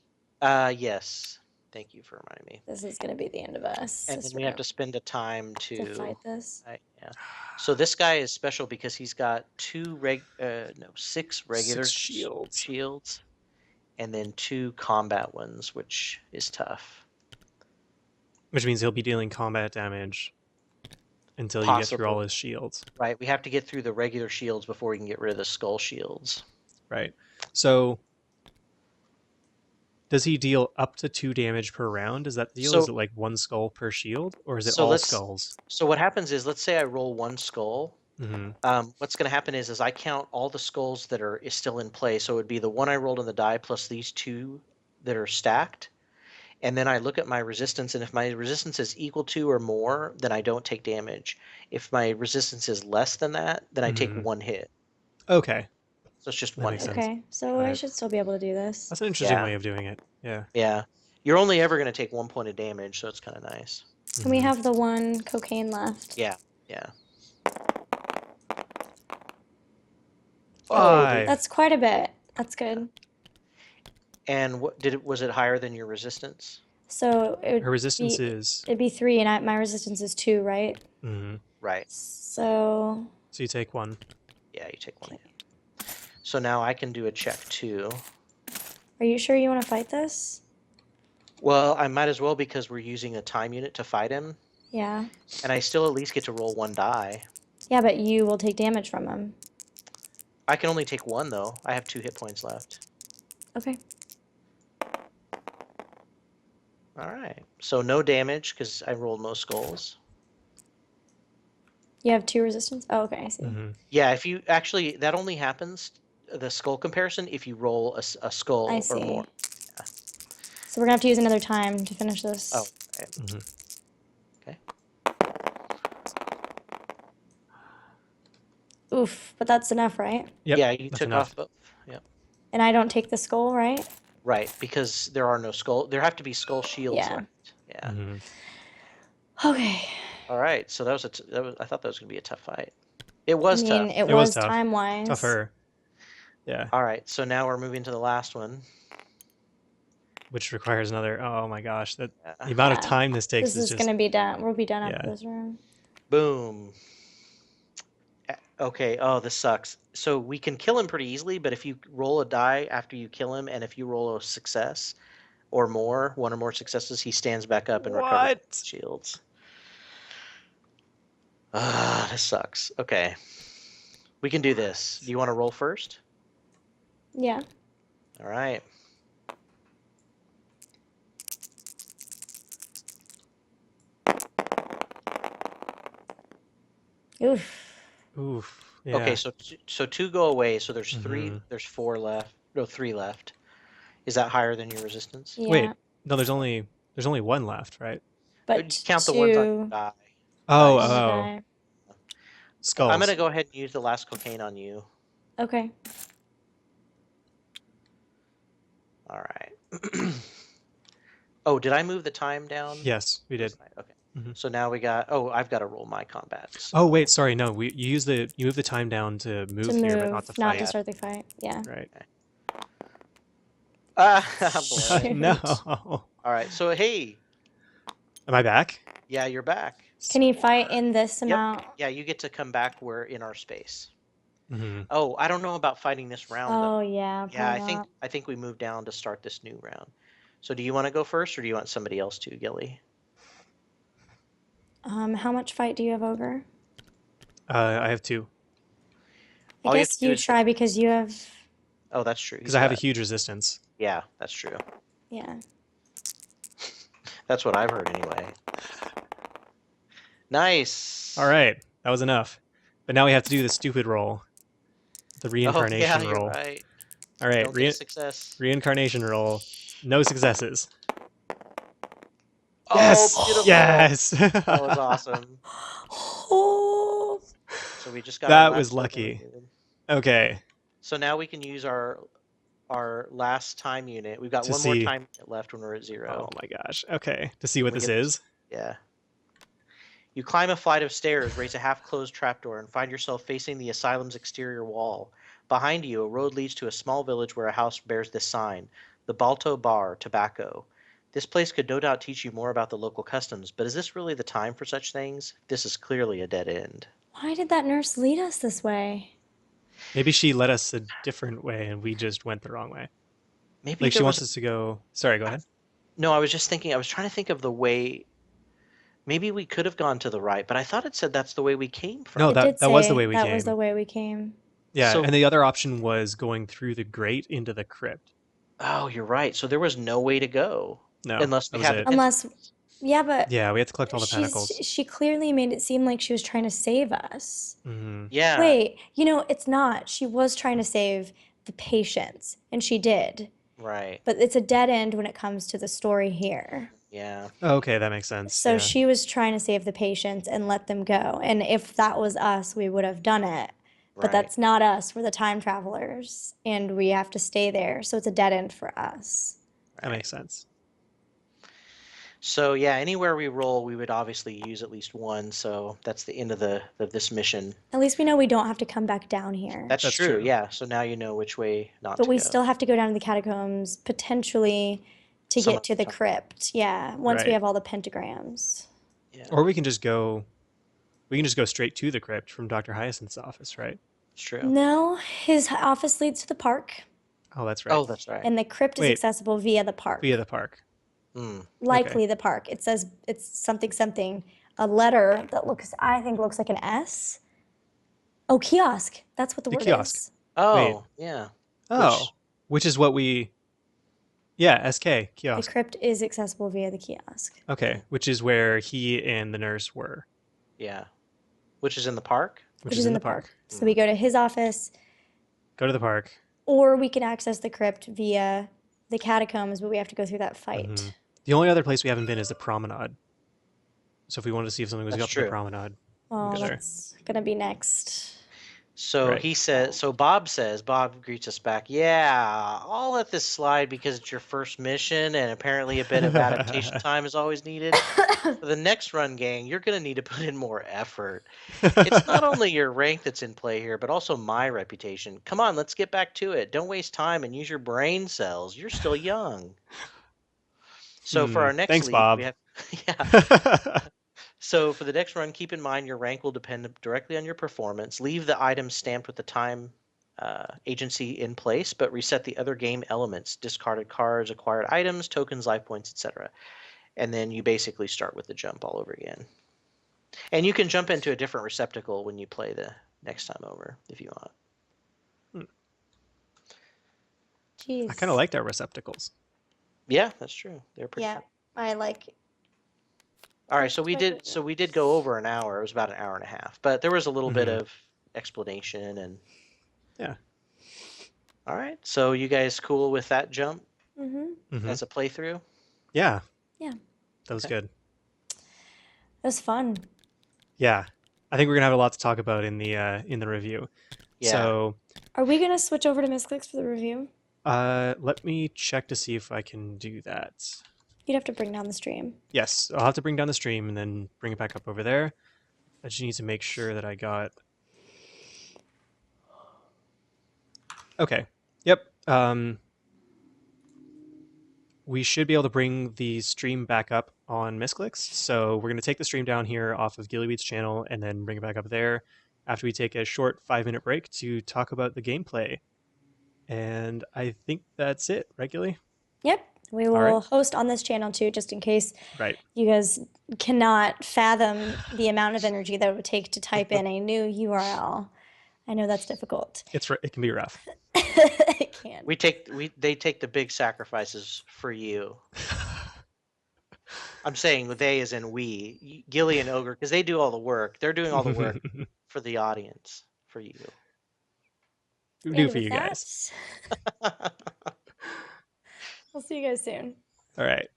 Yes. Thank you for reminding me. This is gonna be the end of us. And then we have to spend a time to fight this. Yeah. So this guy is special because he's got 6 regular 6 shields. shields, and then 2 combat ones, which is tough. Which means he'll be dealing combat damage until you get through all his shields. Right. We have to get through the regular shields before we can get rid of the skull shields. Right. So does he deal up to 2 damage per round? Is that the deal? So- Is it like 1 skull per shield? Or is it so all let's- skulls? So what happens is, let's say I roll 1 skull, Mm-hmm. What's going to happen is I count all the skulls that is still in play. So it would be the one I rolled on the die plus these two that are stacked. And then I look at my resistance, and if my resistance is equal to or more, then I don't take damage. If my resistance is less than that, then I take Mm-hmm. one hit. Okay, So it's just that one makes hit. sense. Okay, so Got I it. should still be able to do this. That's an interesting Yeah. way of doing it. Yeah. Yeah. You're only ever going to take 1 point of damage, so it's kind of nice. And we Mm-hmm. have the one cocaine left. Yeah. Yeah. Oh, 5. That's quite a bit. That's good. and was it higher than your resistance? So Her resistance be is. it'd be 3, and my resistance is 2, right? Mm-hmm. Right. So So you take 1. Yeah, you take one hit. So now I can do a check too. are you sure you want to fight this? Well, I might as well because we're using a time unit to fight him, Yeah. and I still at least get to roll 1 die. Yeah, but you will take damage from him. I can only take 1 though. I have 2 hit points left. Okay. All right. So no damage because I rolled most skulls. You have 2 resistance? Oh, okay, I see. Mm-hmm. Yeah, if you actually, that only happens, the skull comparison, if you roll a skull I or see. more. So we're gonna have to use another time to finish this. Oh, right. Mm-hmm. Okay. Oof, but that's enough, right? Yep. Yeah, you that's took enough. off both. Yep. And I don't take the skull, right? Right, because there are no skull. There have to be skull shields Yeah. left. Yeah. Mm-hmm. Okay. All right. So that was I thought that was gonna be a tough fight. It was I tough. mean, it It was was tough. time-wise. Tougher. Yeah. All right. So now we're moving to the last one. Which requires another. Oh my gosh, that the Yeah. amount of Yeah. time this takes This is is just. gonna be done. We'll be done after Yeah. this room. Boom. Okay. Oh, this sucks. So we can kill him pretty easily, but if you roll a die after you kill him, and if you roll a success or more, 1 or more successes, he stands back up and recovers What? shields. Ah, this sucks. Okay. We can do this. Do you want to roll first? Yeah. All right. Oof. Oof. Yeah. Okay, so 2 go away, so there's 3, Mhm. there's 4 left. No, 3 left. Is that higher than your resistance? Yeah. Wait. No, there's only 1 left, right? But You count the ones on your 2 die. Oh. Nice. on the Oh. die. I'm Skulls. gonna go ahead and use the last cocaine on you. Okay. All right. Oh, did I move the time down? Yes, we did. Okay. Mhm. So now we got. Oh, I've got to roll my combats. Oh wait, sorry. No, you move the time down to move To here, but move, not to not fight. to start the fight. Yeah. Right. Ah, boy. Shoot. No. All right. So hey, Am I back? yeah, you're back. Can he fight in this Yep. amount? Yeah, you get to come back. We're in our space. Mm-hmm. Oh, I don't know about fighting this round though. Oh yeah, Yeah, probably not. I think we moved down to start this new round. So do you want to go first, or do you want somebody else to, Gilly? How much fight do you have, Ogre? I have 2 I All you have guess to do you is- try because you have. Oh, that's true. because I have a huge resistance. Yeah, that's true. Yeah. That's what I've heard anyway. Nice. All right, that was enough. But now we have to do the stupid roll, the Oh, reincarnation yeah, you're roll. right. All right, Don't get success. reincarnation roll. No successes. Oh, Yes. beautiful. Yes. That was awesome. Oh. So we just got That our last was token lucky. removed. Okay. So now we can use our last time unit. We've got To one more see- time unit left when we're at 0. Oh my gosh. Okay. To see what We this get- is. Yeah. You climb a flight of stairs, raise a half-closed trapdoor, and find yourself facing the asylum's exterior wall. Behind you, a road leads to a small village where a house bears this sign, the Balto Bar, Tobacco. This place could no doubt teach you more about the local customs, but is this really the time for such things? This is clearly a dead end. Why did that nurse lead us this way? Maybe she led us a different way and we just went the wrong way. Maybe Like she there wants was... us to go. Sorry, go ahead. No, I was just thinking, I was trying to think of the way... Maybe we could have gone to the right, but I thought it said that's the way we came from. No, It that did was the say way we that came. was the way we came. Yeah, So- and the other option was going through the grate into the crypt. Oh, you're right. So there was no way to go. No, Unless that we was had it. the Unless Yeah, but Yeah, we have to collect all the pentacles. she clearly made it seem like she was trying to save us. Hmm. Yeah, Wait, it's not. She was trying to save the patients, and she did. right. But it's a dead end when it comes to the story here. Yeah, Oh, okay, that makes sense. So Yeah, she was trying to save the patients and let them go. And if that was us, we would have done it. But right. that's not us. We're the time travelers, and we have to stay there. So it's a dead end for us. that Right. makes sense. So yeah, anywhere we roll, we would obviously use at least one. So that's the end of this mission. At least we know we don't have to come back down here. That's That's true. true. Yeah. So now you know which way not But to we go still have to go down to the catacombs, potentially to some get other to the time. crypt. Yeah, once we Right. have all the pentagrams. Yeah, Or we can just go. We can just go straight to the crypt from Dr. Hyacinth's office, right? it's true. No, his office leads to the park, Oh, that's right. Oh, that's right. and the crypt is Wait, accessible via the via park. the park. Mm. Okay. Likely the park. It says it's something something. A letter that I think looks like an S. Oh, kiosk. That's what the The word kiosk. is. Wait. Oh, yeah. Oh, which is what we. Yeah, SK The kiosk. crypt is accessible via the kiosk. Okay, which is where he and the nurse were, Yeah. Which is in the park? which Which is is in in the the park. park. So we go to his office, Go to the park. or we can access the crypt via the catacombs, but we have to go through that Hmm. fight. The only other place we haven't been is the promenade. So if we wanted to see if something was That's up in the true. promenade, we Oh, go there. that's gonna be next. So Right. he says, so Bob greets us back. Yeah, I'll let this slide because it's your first mission and apparently a bit of adaptation time is always needed. For the next run, gang, you're going to need to put in more effort. It's not only your rank that's in play here, but also my reputation. Come on, let's get back to it. Don't waste time and use your brain cells. You're still young. So for our next Thanks, lead, we Bob. have, yeah. So for the next run, keep in mind your rank will depend directly on your performance. Leave the items stamped with the time agency in place, but reset the other game elements, discarded cards, acquired items, tokens, life points, etc. And then you basically start with the jump all over again. And you can jump into a different receptacle when you play the next time over if you want. I kind of Jeez. liked our receptacles. Yeah, that's true. They're pretty Yeah, fun. I like. All right, That's my so we did go over an hour. It was about an hour and a half, but there was a little bit Hmm. of explanation and Yeah. all right. So you guys cool with that jump Hmm. as a playthrough? Yeah, Yeah, that was Okay. good. it was fun. Yeah, I think we're gonna have a lot to talk about in the review. Yeah. So, Are we gonna switch over to Misscliks for the review? let me check to see if I can do that. You'd have to bring down the stream. Yes, I'll have to bring down the stream and then bring it back up over there. I just need to make sure that I got. Okay. Yep. We should be able to bring the stream back up on Misscliks. So we're going to take the stream down here off of Gillyweed's channel and then bring it back up there after we take a short 5-minute break to talk about the gameplay. And I think that's it, right, Gilly? Yep. We All right. will host on this channel too, just in case Right. you guys cannot fathom the amount of energy that it would take to type in a new URL. I know that's difficult. It can be rough. It can. They take the big sacrifices for you. I'm saying they as in we, Gilly and Ogre, because they do all the work. They're doing all the work for the audience, for you. We do And for with you that, guys. I'll see you guys soon. All right.